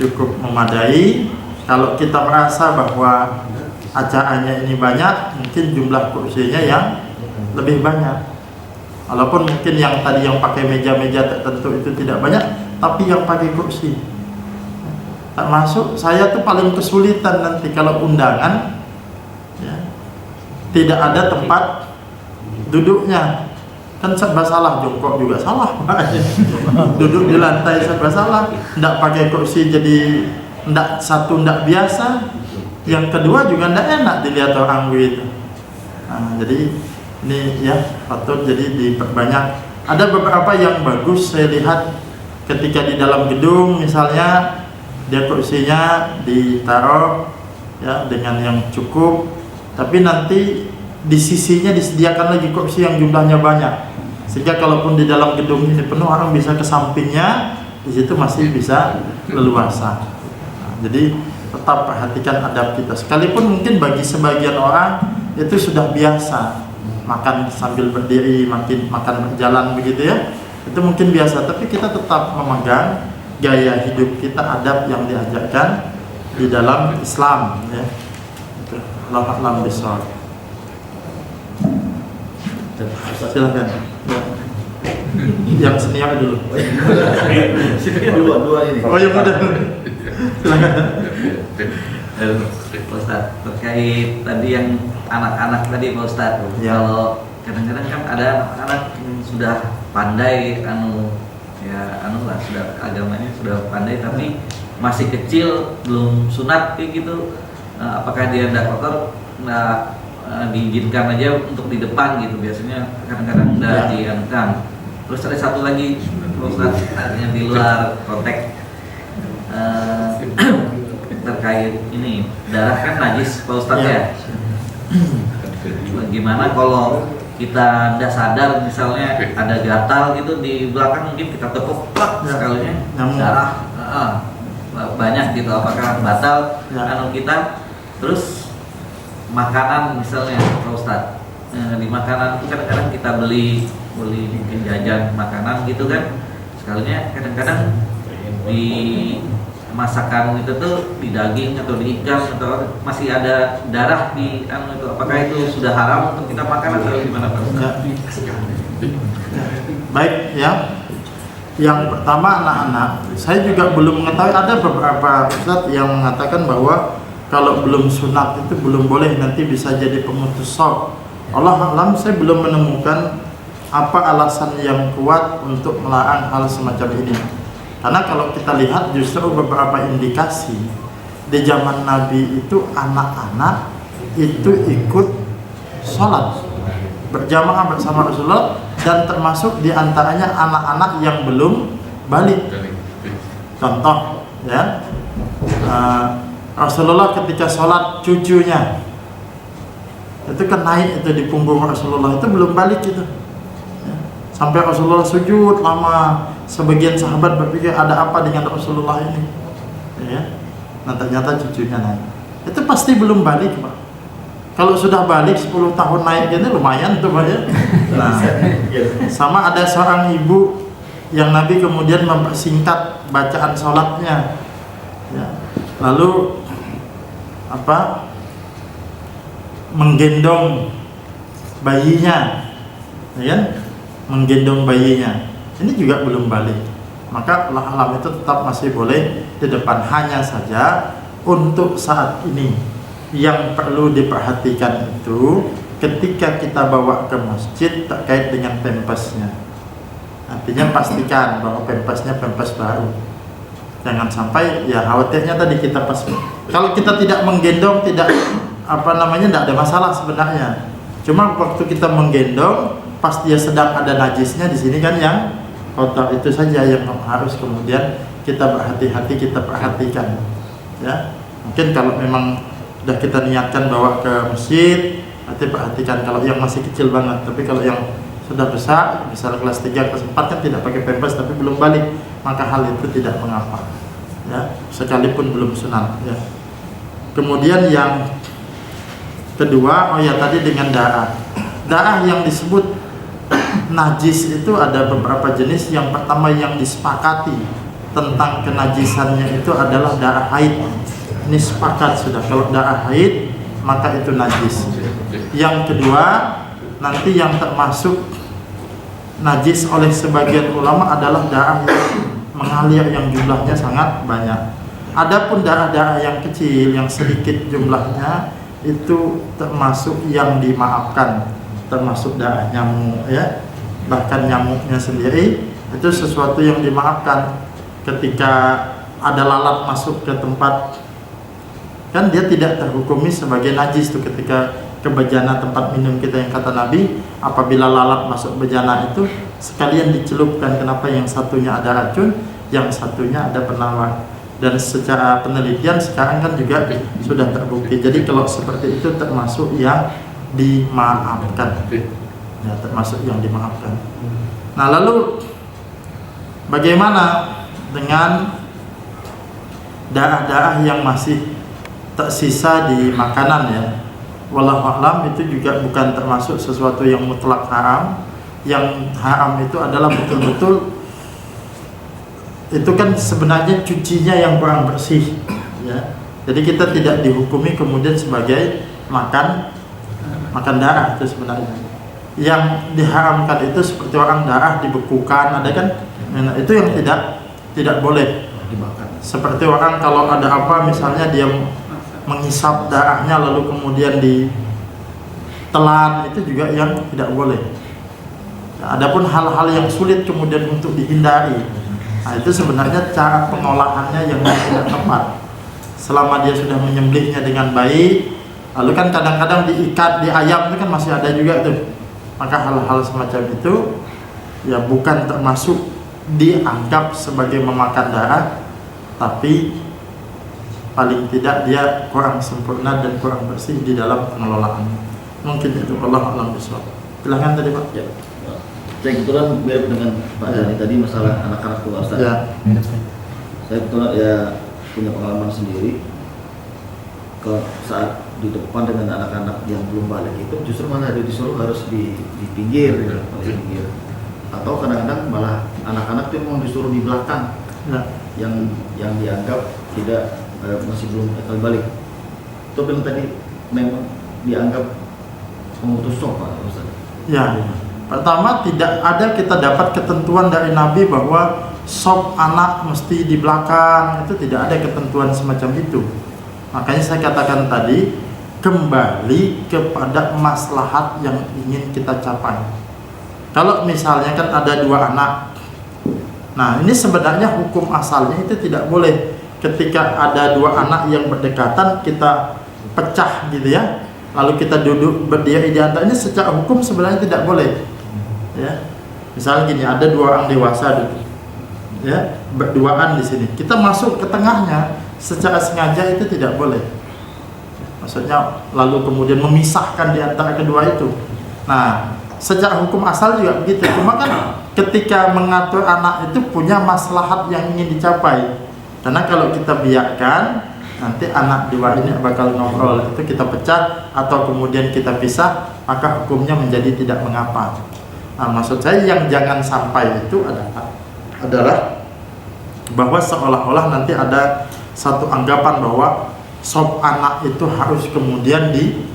cukup memadai. Kalau kita merasa bahwa acaranya ini banyak, mungkin jumlah kursinya yang lebih banyak. Walaupun mungkin yang tadi yang pakai meja-meja tertentu itu tidak banyak, tapi yang pakai kursi. Termasuk saya tuh paling kesulitan nanti kalau undangan ya, tidak ada tempat duduknya, kan serba salah, jongkok juga salah, duduk di lantai serba salah, tidak pakai kursi jadi tidak biasa, yang kedua juga tidak enak dilihat orang begitu. Nah, jadi ini ya patut jadi diperbanyak. Ada beberapa yang bagus saya lihat ketika di dalam gedung, misalnya dia kursinya ditaruh ya dengan yang cukup, tapi nanti di sisinya disediakan lagi kursi yang jumlahnya banyak, sehingga kalaupun di dalam gedung ini penuh, orang bisa ke sampingnya, di situ masih bisa leluasa. Nah, jadi tetap perhatikan adab kita, sekalipun mungkin bagi sebagian orang itu sudah biasa makan sambil berdiri, makan berjalan begitu ya, itu mungkin biasa, tapi kita tetap memegang gaya hidup kita, adab yang diajarkan di dalam Islam ya. Allahu a'lam bishawab. Silakan ya. Yang senior dulu. Dua ini. Oh yang muda. Silakan. Pak Ustadz, terkait tadi yang anak-anak tadi Pak Ustadz, ya. Kalau kadang-kadang kan ada anak-anak yang sudah pandai lah, sudah agamanya sudah pandai, tapi masih kecil, belum sunat kayak gitu, apakah dia tidak kotor, diizinkan aja untuk di depan gitu, biasanya kadang-kadang udah dianukan. Terus ada satu lagi Pak Ustadz, yang di luar konteks terkait ini, darah kan najis Pak Ustadz ya. Bagaimana kalau kita tidak sadar, misalnya ada gatal gitu di belakang, mungkin kita tepuk sekalinya darah banyak gitu, apakah batal kita? Terus makanan misalnya Pak Ustadz, di makanan itu kadang-kadang kita beli mungkin jajan makanan gitu kan, sekalinya kadang-kadang di masakan itu tuh di daging atau di ikan atau masih ada darah di itu, apakah itu sudah haram untuk kita makan atau gimana Pak? Ya. Baik ya. Yang pertama anak-anak, saya juga belum mengetahui, ada beberapa ustadz yang mengatakan bahwa kalau belum sunat itu belum boleh, nanti bisa jadi pemutus shauf. Allah alam, saya belum menemukan apa alasan yang kuat untuk melarang hal semacam ini. Karena kalau kita lihat justru beberapa indikasi di zaman Nabi itu anak-anak itu ikut sholat berjamaah bersama Rasulullah, dan termasuk diantaranya anak-anak yang belum balik. Contoh ya, Rasulullah ketika sholat cucunya itu kan naik itu di punggung Rasulullah, itu belum balik itu ya. Sampai Rasulullah sujud lama. Sebagian sahabat berpikir ada apa dengan Rasulullah ini ya. Nah ternyata cucunya naik, itu pasti belum balik Pak. Kalau sudah balik 10 tahun naik ini lumayan tuh Pak ya. Nah, sama ada seorang ibu yang Nabi kemudian mempersingkat bacaan sholatnya ya. Lalu menggendong bayinya ya, menggendong bayinya, ini juga belum balik. Maka Allah alam itu tetap masih boleh di depan. Hanya saja untuk saat ini yang perlu diperhatikan itu ketika kita bawa ke masjid terkait dengan pampasnya. Artinya pastikan bahwa pampasnya pampas baru. Jangan sampai ya khawatirnya tadi kita pas. Kalau kita tidak menggendong, tidak tidak ada masalah sebenarnya. Cuma waktu kita menggendong, pas dia sedang ada najisnya di sini kan yang kotor, itu saja yang harus kemudian kita berhati-hati, kita perhatikan ya. Mungkin kalau memang sudah kita niatkan bawa ke masjid, nanti perhatikan kalau yang masih kecil banget. Tapi kalau yang sudah besar, misalnya kelas 3, kelas 4 kan tidak pakai pampers tapi belum balik, maka hal itu tidak mengapa ya, sekalipun belum sunat ya. Kemudian yang kedua, tadi dengan darah yang disebut najis itu ada beberapa jenis. Yang pertama yang disepakati tentang kenajisannya itu adalah darah haid. Ini sepakat sudah, kalau darah haid maka itu najis. Yang kedua, nanti yang termasuk najis oleh sebagian ulama adalah darah yang mengalir yang jumlahnya sangat banyak. Adapun darah-darah yang kecil yang sedikit jumlahnya itu termasuk yang dimaafkan, termasuk darah nyamuk ya. Bahkan nyamuknya sendiri itu sesuatu yang dimaafkan. Ketika ada lalat masuk ke tempat, kan dia tidak terhukumi sebagai najis tuh ketika ke bejana tempat minum kita, yang kata Nabi apabila lalat masuk bejana itu sekalian dicelupkan. Kenapa? Yang satunya ada racun, yang satunya ada penawar. Dan secara penelitian sekarang kan juga sudah terbukti. Jadi kalau seperti itu termasuk yang dimaafkan ya, termasuk yang dimaafkan. Nah lalu bagaimana dengan darah-darah yang masih tersisa di makanan ya? Wallahu a'lam, itu juga bukan termasuk sesuatu yang mutlak haram. Yang haram itu adalah betul-betul itu kan sebenarnya cucinya yang kurang bersih ya. Jadi kita tidak dihukumi kemudian sebagai makan darah itu sebenarnya. Yang diharamkan itu seperti orang darah dibekukan, ada kan? Nah, itu yang tidak boleh dimakan. Seperti orang kalau ada apa misalnya dia menghisap darahnya lalu kemudian ditelan, itu juga yang tidak boleh. Nah, adapun hal-hal yang sulit kemudian untuk dihindari, nah itu sebenarnya cara pengolahannya yang tidak tepat. Selama dia sudah menyembelihnya dengan baik, lalu kan kadang-kadang diikat di ayam itu kan masih ada juga tuh. Maka hal-hal semacam itu ya bukan termasuk dianggap sebagai memakan darah, tapi paling tidak dia kurang sempurna dan kurang bersih di dalam pengelolaan. Mungkin itu, Allah a'lam bishawab. Silakan tadi Pak. Ya. Saya kebetulan mirip dengan Pak Dhani tadi masalah anak-anak tua Ustaz. Ya. Saya kebetulan ya punya pengalaman sendiri. Kalau saat di depan dengan anak-anak yang belum balik itu justru malah disuruh harus di pinggir, di pinggir. Atau kadang-kadang malah anak-anak itu memang disuruh di belakang. Ya. Yang dianggap tidak masih belum akal balik. Itu bilang tadi memang dianggap memutus sop Pak Ustaz. Ya, pertama tidak ada kita dapat ketentuan dari Nabi bahwa sop anak mesti di belakang, itu tidak ada ketentuan semacam itu. Makanya saya katakan tadi, kembali kepada maslahat yang ingin kita capai. Kalau misalnya kan ada dua anak, nah ini sebenarnya hukum asalnya itu tidak boleh ketika ada dua anak yang berdekatan kita pecah gitu ya, lalu kita duduk berdiri di antaranya, secara hukum sebenarnya tidak boleh ya. Misalnya gini, ada dua orang dewasa duduk ya, berduaan di sini, kita masuk ke tengahnya secara sengaja, itu tidak boleh. Maksudnya lalu kemudian memisahkan di antara kedua itu. Nah, secara hukum asal juga begitu. Cuma kan ketika mengatur anak itu punya maslahat yang ingin dicapai. Karena kalau kita biarkan, nanti anak dua ini bakal ngobrol, itu kita pecah atau kemudian kita pisah, maka hukumnya menjadi tidak mengapa. Nah, maksud saya yang jangan sampai itu adalah bahwa seolah-olah nanti ada satu anggapan bahwa sop anak itu harus kemudian di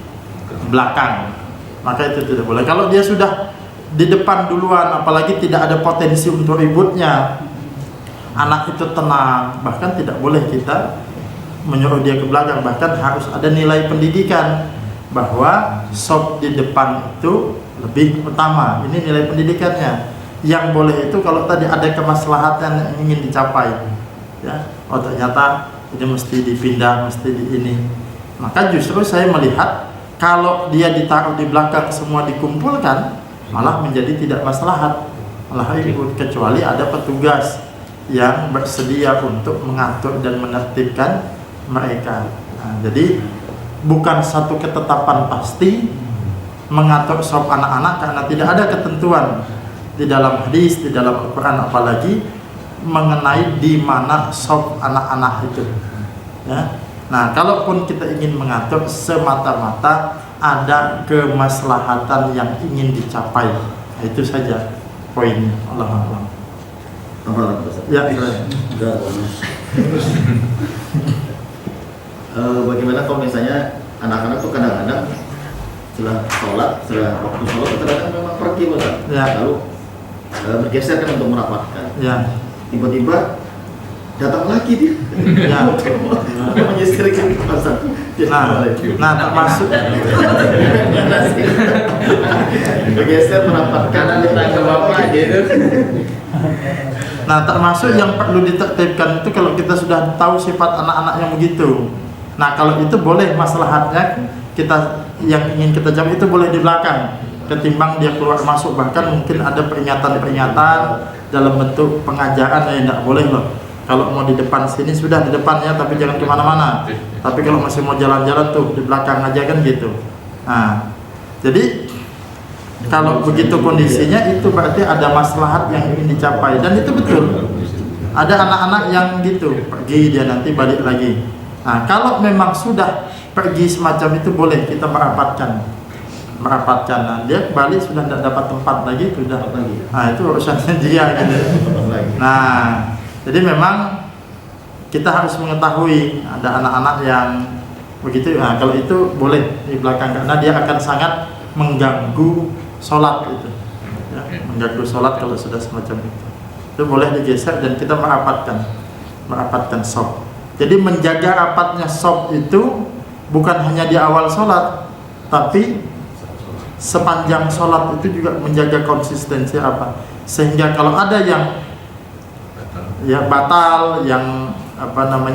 belakang, maka itu tidak boleh. Kalau dia sudah di depan duluan, apalagi tidak ada potensi untuk ributnya, anak itu tenang, bahkan tidak boleh kita menyuruh dia ke belakang, bahkan harus ada nilai pendidikan bahwa sop di depan itu lebih utama. Ini nilai pendidikannya. Yang boleh itu kalau tadi ada kemaslahatan yang ingin dicapai ya, oh ternyata ini mesti dipindah, mesti di ini, maka justru saya melihat kalau dia ditaruh di belakang semua dikumpulkan malah menjadi tidak maslahat, malah ribut, kecuali ada petugas yang bersedia untuk mengatur dan menertibkan mereka. Nah, jadi bukan satu ketetapan pasti mengatur sop anak-anak, karena tidak ada ketentuan di dalam hadis, di dalam Al-Quran apalagi mengenai di mana sop anak-anak itu ya. Nah, kalaupun kita ingin mengatur, semata-mata ada kemaslahatan yang ingin dicapai. Nah, itu saja poinnya. Allah ya, bagaimana kalau misalnya anak-anak tuh kadang-kadang setelah sholat, setelah waktu sholat kadang-kadang memang pergi Ustaz, ya. Lalu bergeser kan untuk merapatkan Ya. Tiba-tiba datang lagi dia Ya. menyisir ke pasar. Nah, termasuk bergeser merapatkan ke bapak gitu. Nah, termasuk yang perlu ditertibkan itu kalau kita sudah tahu sifat anak-anak yang begitu. Nah, kalau itu boleh maslahatnya kita yang ingin kita jawab itu boleh di belakang ketimbang dia keluar masuk. Bahkan mungkin ada peringatan-peringatan dalam bentuk pengajaran yang tidak boleh loh. Kalau mau di depan sini sudah di depannya, tapi jangan kemana-mana. Tapi kalau masih mau jalan-jalan tuh di belakang aja kan gitu. Nah, jadi kalau begitu kondisinya itu berarti ada maslahat yang ingin dicapai, dan itu betul. Ada anak-anak yang gitu pergi dia nanti balik lagi. Nah, kalau memang sudah pergi semacam itu boleh kita merapatkan. Nah, dia balik sudah tidak dapat tempat lagi, sudah lagi. Nah, itu urusannya dia gitu. Nah, jadi memang kita harus mengetahui ada anak-anak yang begitu. Nah, kalau itu boleh di belakang karena dia akan sangat mengganggu sholat itu ya, mengganggu sholat kalau sudah semacam itu boleh digeser dan kita merapatkan sop. Jadi menjaga rapatnya sop itu bukan hanya di awal sholat, tapi sepanjang sholat itu juga menjaga konsistensi apa, sehingga kalau ada yang ya batal, yang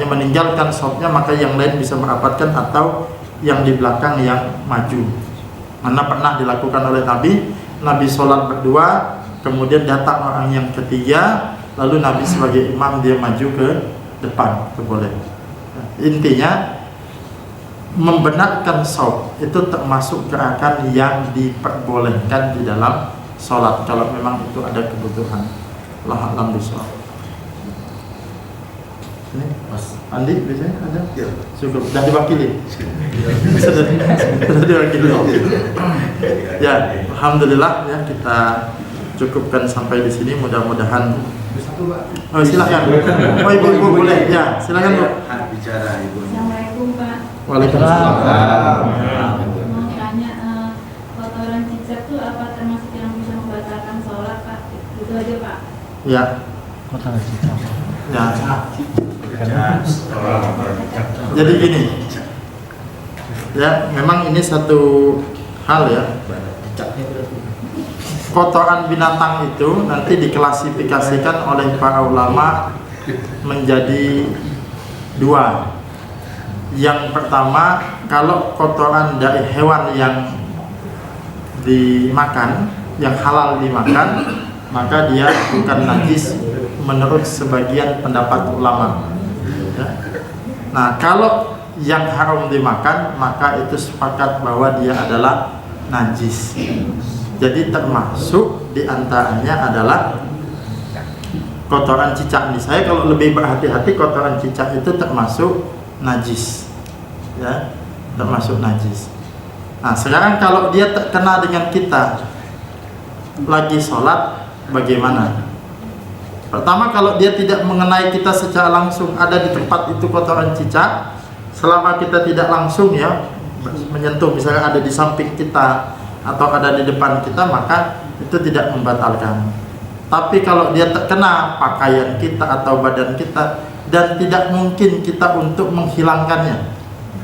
meninggalkan sopnya, maka yang lain bisa merapatkan atau yang di belakang yang maju. Mana pernah dilakukan oleh Nabi sholat berdua, kemudian datang orang yang ketiga, lalu Nabi sebagai imam dia maju ke depan, itu boleh. Intinya membenarkan shaf itu termasuk gerakan yang diperbolehkan di dalam sholat kalau memang itu ada kebutuhan. Allah a'lam bishawab. Ini Mas Andi biasanya ada? Ya. Cukup, sudah diwakili. Sudah diwakili. Ya, alhamdulillah ya, kita cukupkan sampai di sini, mudah-mudahan. Oh, silakan. Oh, ibu boleh ya, silakan Bu. Bicara Ibu. Assalamualaikum Pak. Waalaikumsalam. Mau tanya, kotoran cicak tuh apa termasuk yang bisa membatalkan sholat Pak? Itu aja Pak. Ya. Ya. Jadi gini, ya memang ini satu hal ya. Kotoran binatang itu nanti diklasifikasikan oleh para ulama menjadi dua. Yang pertama, kalau kotoran dari hewan yang dimakan, yang halal dimakan, maka dia bukan najis menurut sebagian pendapat ulama. Ya. Nah, kalau yang haram dimakan, maka itu sepakat bahwa dia adalah najis. Jadi termasuk diantaranya adalah kotoran cicak. Nih, saya kalau lebih berhati-hati, kotoran cicak itu termasuk najis, ya, termasuk najis. Nah, sekarang kalau dia terkena dengan kita lagi sholat, bagaimana? Pertama, kalau dia tidak mengenai kita secara langsung, ada di tempat itu kotoran cicak, selama kita tidak langsung ya menyentuh, misalnya ada di samping kita atau ada di depan kita, maka itu tidak membatalkan. Tapi kalau dia terkena pakaian kita atau badan kita dan tidak mungkin kita untuk menghilangkannya,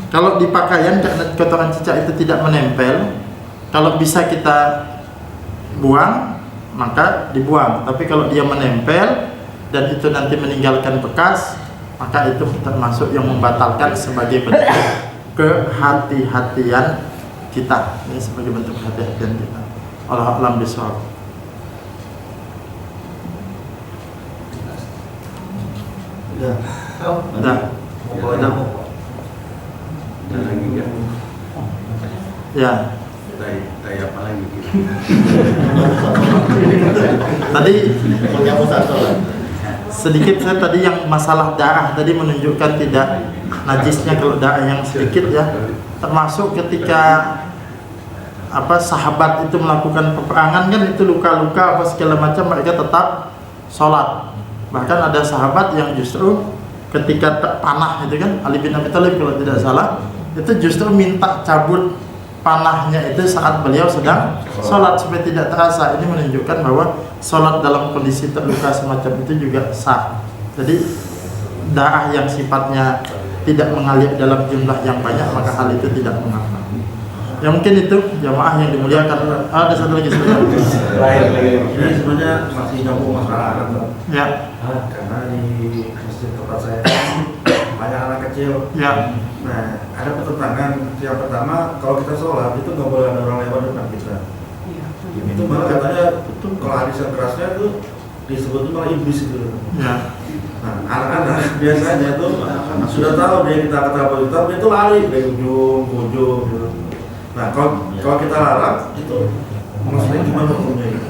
kalau di pakaian karena kotoran cicak itu tidak menempel, kalau bisa kita buang maka dibuang. Tapi kalau dia menempel dan itu nanti meninggalkan bekas, maka itu termasuk yang membatalkan sebagai bentuk kehati-hatian kita. Ini sebagai bentuk kehati-hatian kita. Wallahu a'lam bishawab. Nah, ya. Tanya apa lagi? Tadi sedikit saya tadi yang masalah darah tadi menunjukkan tidak najisnya kalau darah yang sedikit ya. Termasuk ketika sahabat itu melakukan peperangan kan, itu luka-luka apa segala macam, mereka tetap sholat. Bahkan ada sahabat yang justru ketika terpanah itu kan, Ali bin Abi Thalib kalau tidak salah, itu justru minta cabut panahnya itu saat beliau sedang sholat supaya tidak terasa. Ini menunjukkan bahwa sholat dalam kondisi terluka semacam itu juga sah. Jadi darah yang sifatnya tidak mengalir dalam jumlah yang banyak, maka hal itu tidak mengapa. Ya mungkin itu jamaah yang dimuliakan. Ada satu lagi sebenarnya. Ini sebenarnya masih nyambung masalah anak. Ya. Karena di masjid tempat saya banyak anak kecil. Ya. Nah, ada pertentangan. Yang pertama, kalau kita sholat itu nggak boleh ada orang lewat depan kita. Itu malah katanya kalau hadis yang kerasnya itu disebutnya malah iblis itu. Ya. Nah, anak-anak biasanya tuh sudah tahu dia kita kata tapi itu lari dari ujung ke ujung gitu. Nah, kalau kita larang itu maksudnya gimana hukumnya gitu?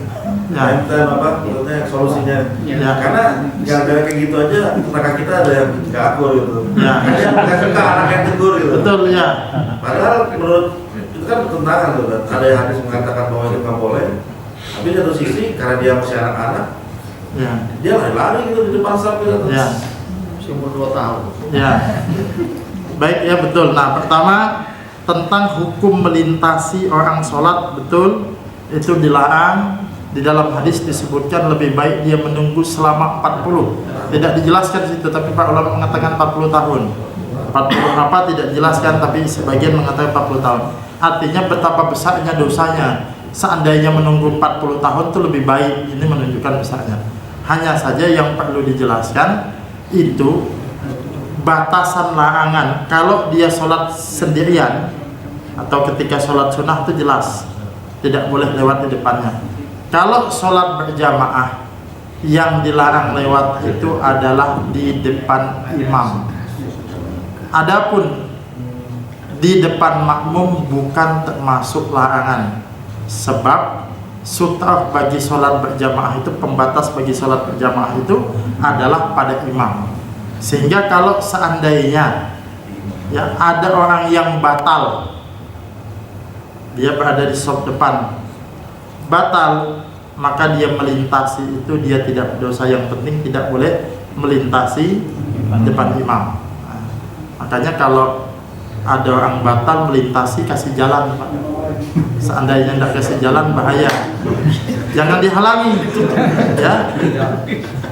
Ya. Maksudnya solusinya. Ya. Karena gara-gara kayak gitu aja tetangga kita ada yang nggak akur gitu. Ya. Dia nggak suka anak yang tegur gitu. Betul ya. Padahal menurut itu kan bertentangan tuh kan. Ada yang hadis mengatakan bahwa itu nggak boleh. Tapi di satu sisi karena dia masih anak-anak, Ya. dia lari-lari gitu di depan saf gitu. Ya. Umur 2 tahun. Ya. Baik ya, betul. Nah, pertama tentang hukum melintasi orang sholat, betul itu dilarang. Di dalam hadis disebutkan lebih baik dia menunggu selama 40. Tidak dijelaskan situ, tapi para ulama mengatakan 40 tahun. 40 apa tidak dijelaskan, tapi sebagian mengatakan 40 tahun. Artinya betapa besarnya dosanya. Seandainya menunggu 40 tahun itu lebih baik. Ini menunjukkan besarnya. Hanya saja yang perlu dijelaskan itu batasan larangan. Kalau dia sholat sendirian atau ketika sholat sunnah itu jelas tidak boleh lewat di depannya. Kalau sholat berjamaah, yang dilarang lewat itu adalah di depan imam. Adapun di depan makmum bukan termasuk larangan, sebab sutrah bagi sholat berjamaah itu, pembatas bagi sholat berjamaah itu adalah pada imam. Sehingga kalau seandainya ya ada orang yang batal, dia berada di saf depan, batal maka dia melintasi itu dia tidak berdosa. Yang penting tidak boleh melintasi depan imam. Nah, makanya kalau ada orang batal melintasi, kasih jalan, Pak. Seandainya tidak kasih jalan bahaya, jangan dihalangi, ya.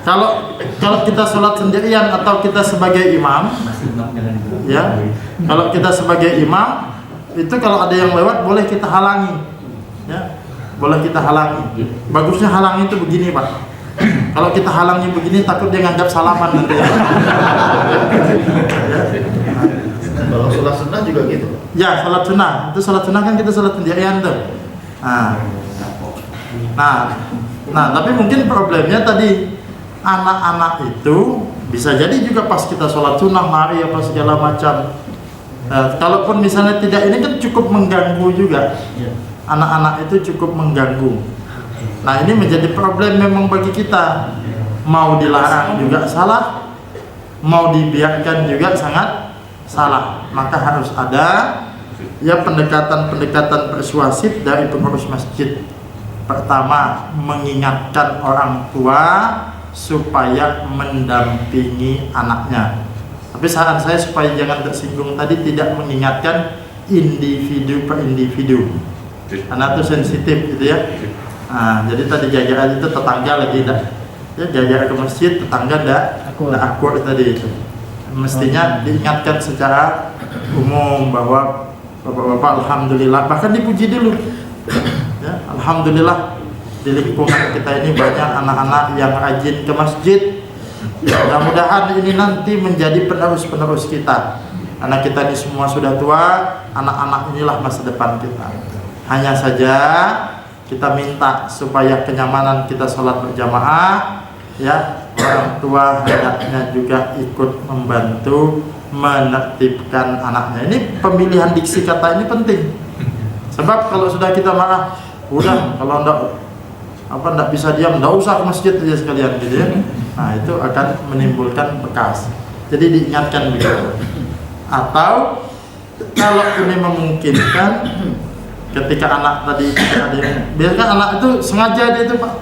Kalau kita sholat sendirian atau kita sebagai imam, ya, kalau kita sebagai imam itu kalau ada yang lewat boleh kita halangi, ya, boleh kita halangi. Bagusnya halangi itu begini, Pak. Kalau kita halangi begini takut dia nganggap salaman nanti. Ya. Kalau sholat sunnah juga gitu. Ya, sholat sunnah. Itu sholat sunnah kan kita sholat sendirian tuh. Nah, tapi mungkin problemnya tadi anak-anak itu bisa jadi juga pas kita sholat sunnah mari apa segala macam. Kalaupun misalnya tidak, ini kan cukup mengganggu juga. Anak-anak itu cukup mengganggu. Nah, ini menjadi problem memang bagi kita. Mau dilarang juga salah, mau dibiarkan juga sangat salah. Maka harus ada ya pendekatan persuasif dari pengurus masjid. Pertama, mengingatkan orang tua supaya mendampingi anaknya. Tapi saran saya supaya jangan tersinggung tadi, tidak mengingatkan individu per individu. Anak itu sensitif gitu ya. Nah, jadi tadi jajaran itu tetangga lagi dah. Ya, jajar ke masjid, tetangga dah akur tadi itu. Mestinya diingatkan secara umum bahwa bapak-bapak alhamdulillah, bahkan dipuji dulu. Ya, alhamdulillah di lingkungan kita ini banyak anak-anak yang rajin ke masjid. Mudah-mudahan ini nanti menjadi penerus-penerus kita. Karena kita ini semua sudah tua, anak-anak inilah masa depan kita. Hanya saja kita minta supaya kenyamanan kita sholat berjamaah, ya, orang tua hendaknya juga ikut membantu menertibkan anaknya. Ini pemilihan diksi kata ini penting. Sebab kalau sudah kita marah, udah kalau ndak bisa diam, ndak usah ke masjid aja sekalian gitu ya. Nah, itu akan menimbulkan bekas. Jadi diingatkan begitu. Atau kalau ini memungkinkan, ketika anak tadi ada yang, biarkan anak itu sengaja dia itu, Pak.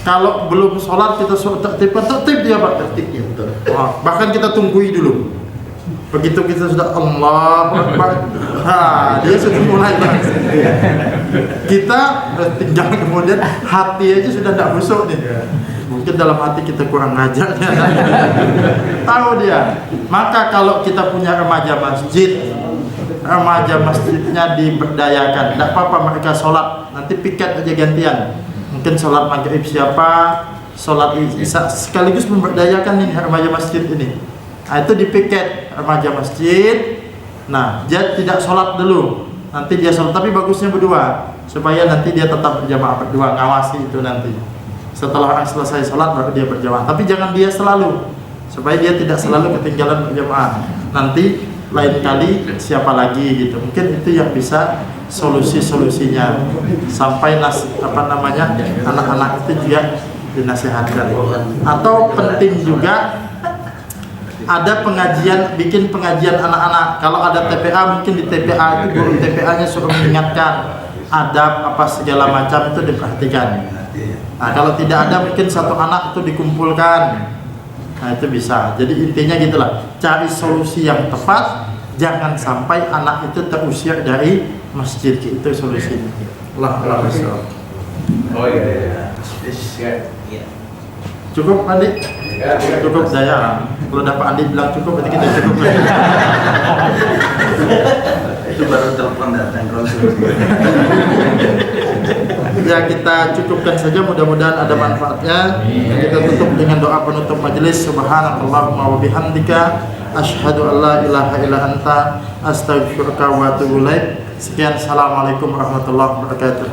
Kalau belum sholat kita suruh tertib dia, Pak, tertib ya, betul. Bahkan kita tunggui dulu. Begitu kita sudah Allahu Akbar, dia sudah mulai, Pak. Kita tinggal kemudian hati aja sudah tidak busuk nih. Mungkin dalam hati kita kurang ngajarnya. Tahu dia. Maka kalau kita punya remaja masjidnya diberdayakan, tidak apa-apa mereka sholat, nanti piket aja gantian. Mungkin sholat maghrib siapa, sholat isya, sekaligus memberdayakan ini remaja masjid ini. Nah, itu dipiket remaja masjid. Nah, dia tidak sholat dulu, nanti dia sholat, tapi bagusnya berdua, supaya nanti dia tetap berjamaah berdua, ngawasi itu nanti. Setelah orang selesai sholat baru dia berjamaah, tapi jangan dia selalu, supaya dia tidak selalu ketinggalan berjamaah. Nanti lain kali siapa lagi gitu. Mungkin itu yang bisa solusinya sampai anak-anak itu juga dinasihatkan. Atau penting juga ada bikin pengajian anak-anak. Kalau ada TPA, mungkin di TPA itu guru TPA-nya suruh mengingatkan adab apa segala macam itu diperhatikan. Nah, kalau tidak ada mungkin satu anak itu dikumpulkan. Nah, itu bisa. Jadi intinya gitulah, cari solusi yang tepat, jangan sampai anak itu terusir dari masjid. Itu solusinya. Allah. Oh iya. Cukup, Andi? Cukup saya. Kalau dapat Andi bilang cukup, berarti kita cukup. Itu baru telepon datang konsul. Ya, kita cukupkan saja, mudah-mudahan ada manfaatnya. Kita tutup dengan doa penutup majelis. Subhanakallahumma wa bihamdika asyhadu an la ilaha illa anta astaghfiruka wa atubu ilaik. Sekian, assalamualaikum warahmatullahi wabarakatuh.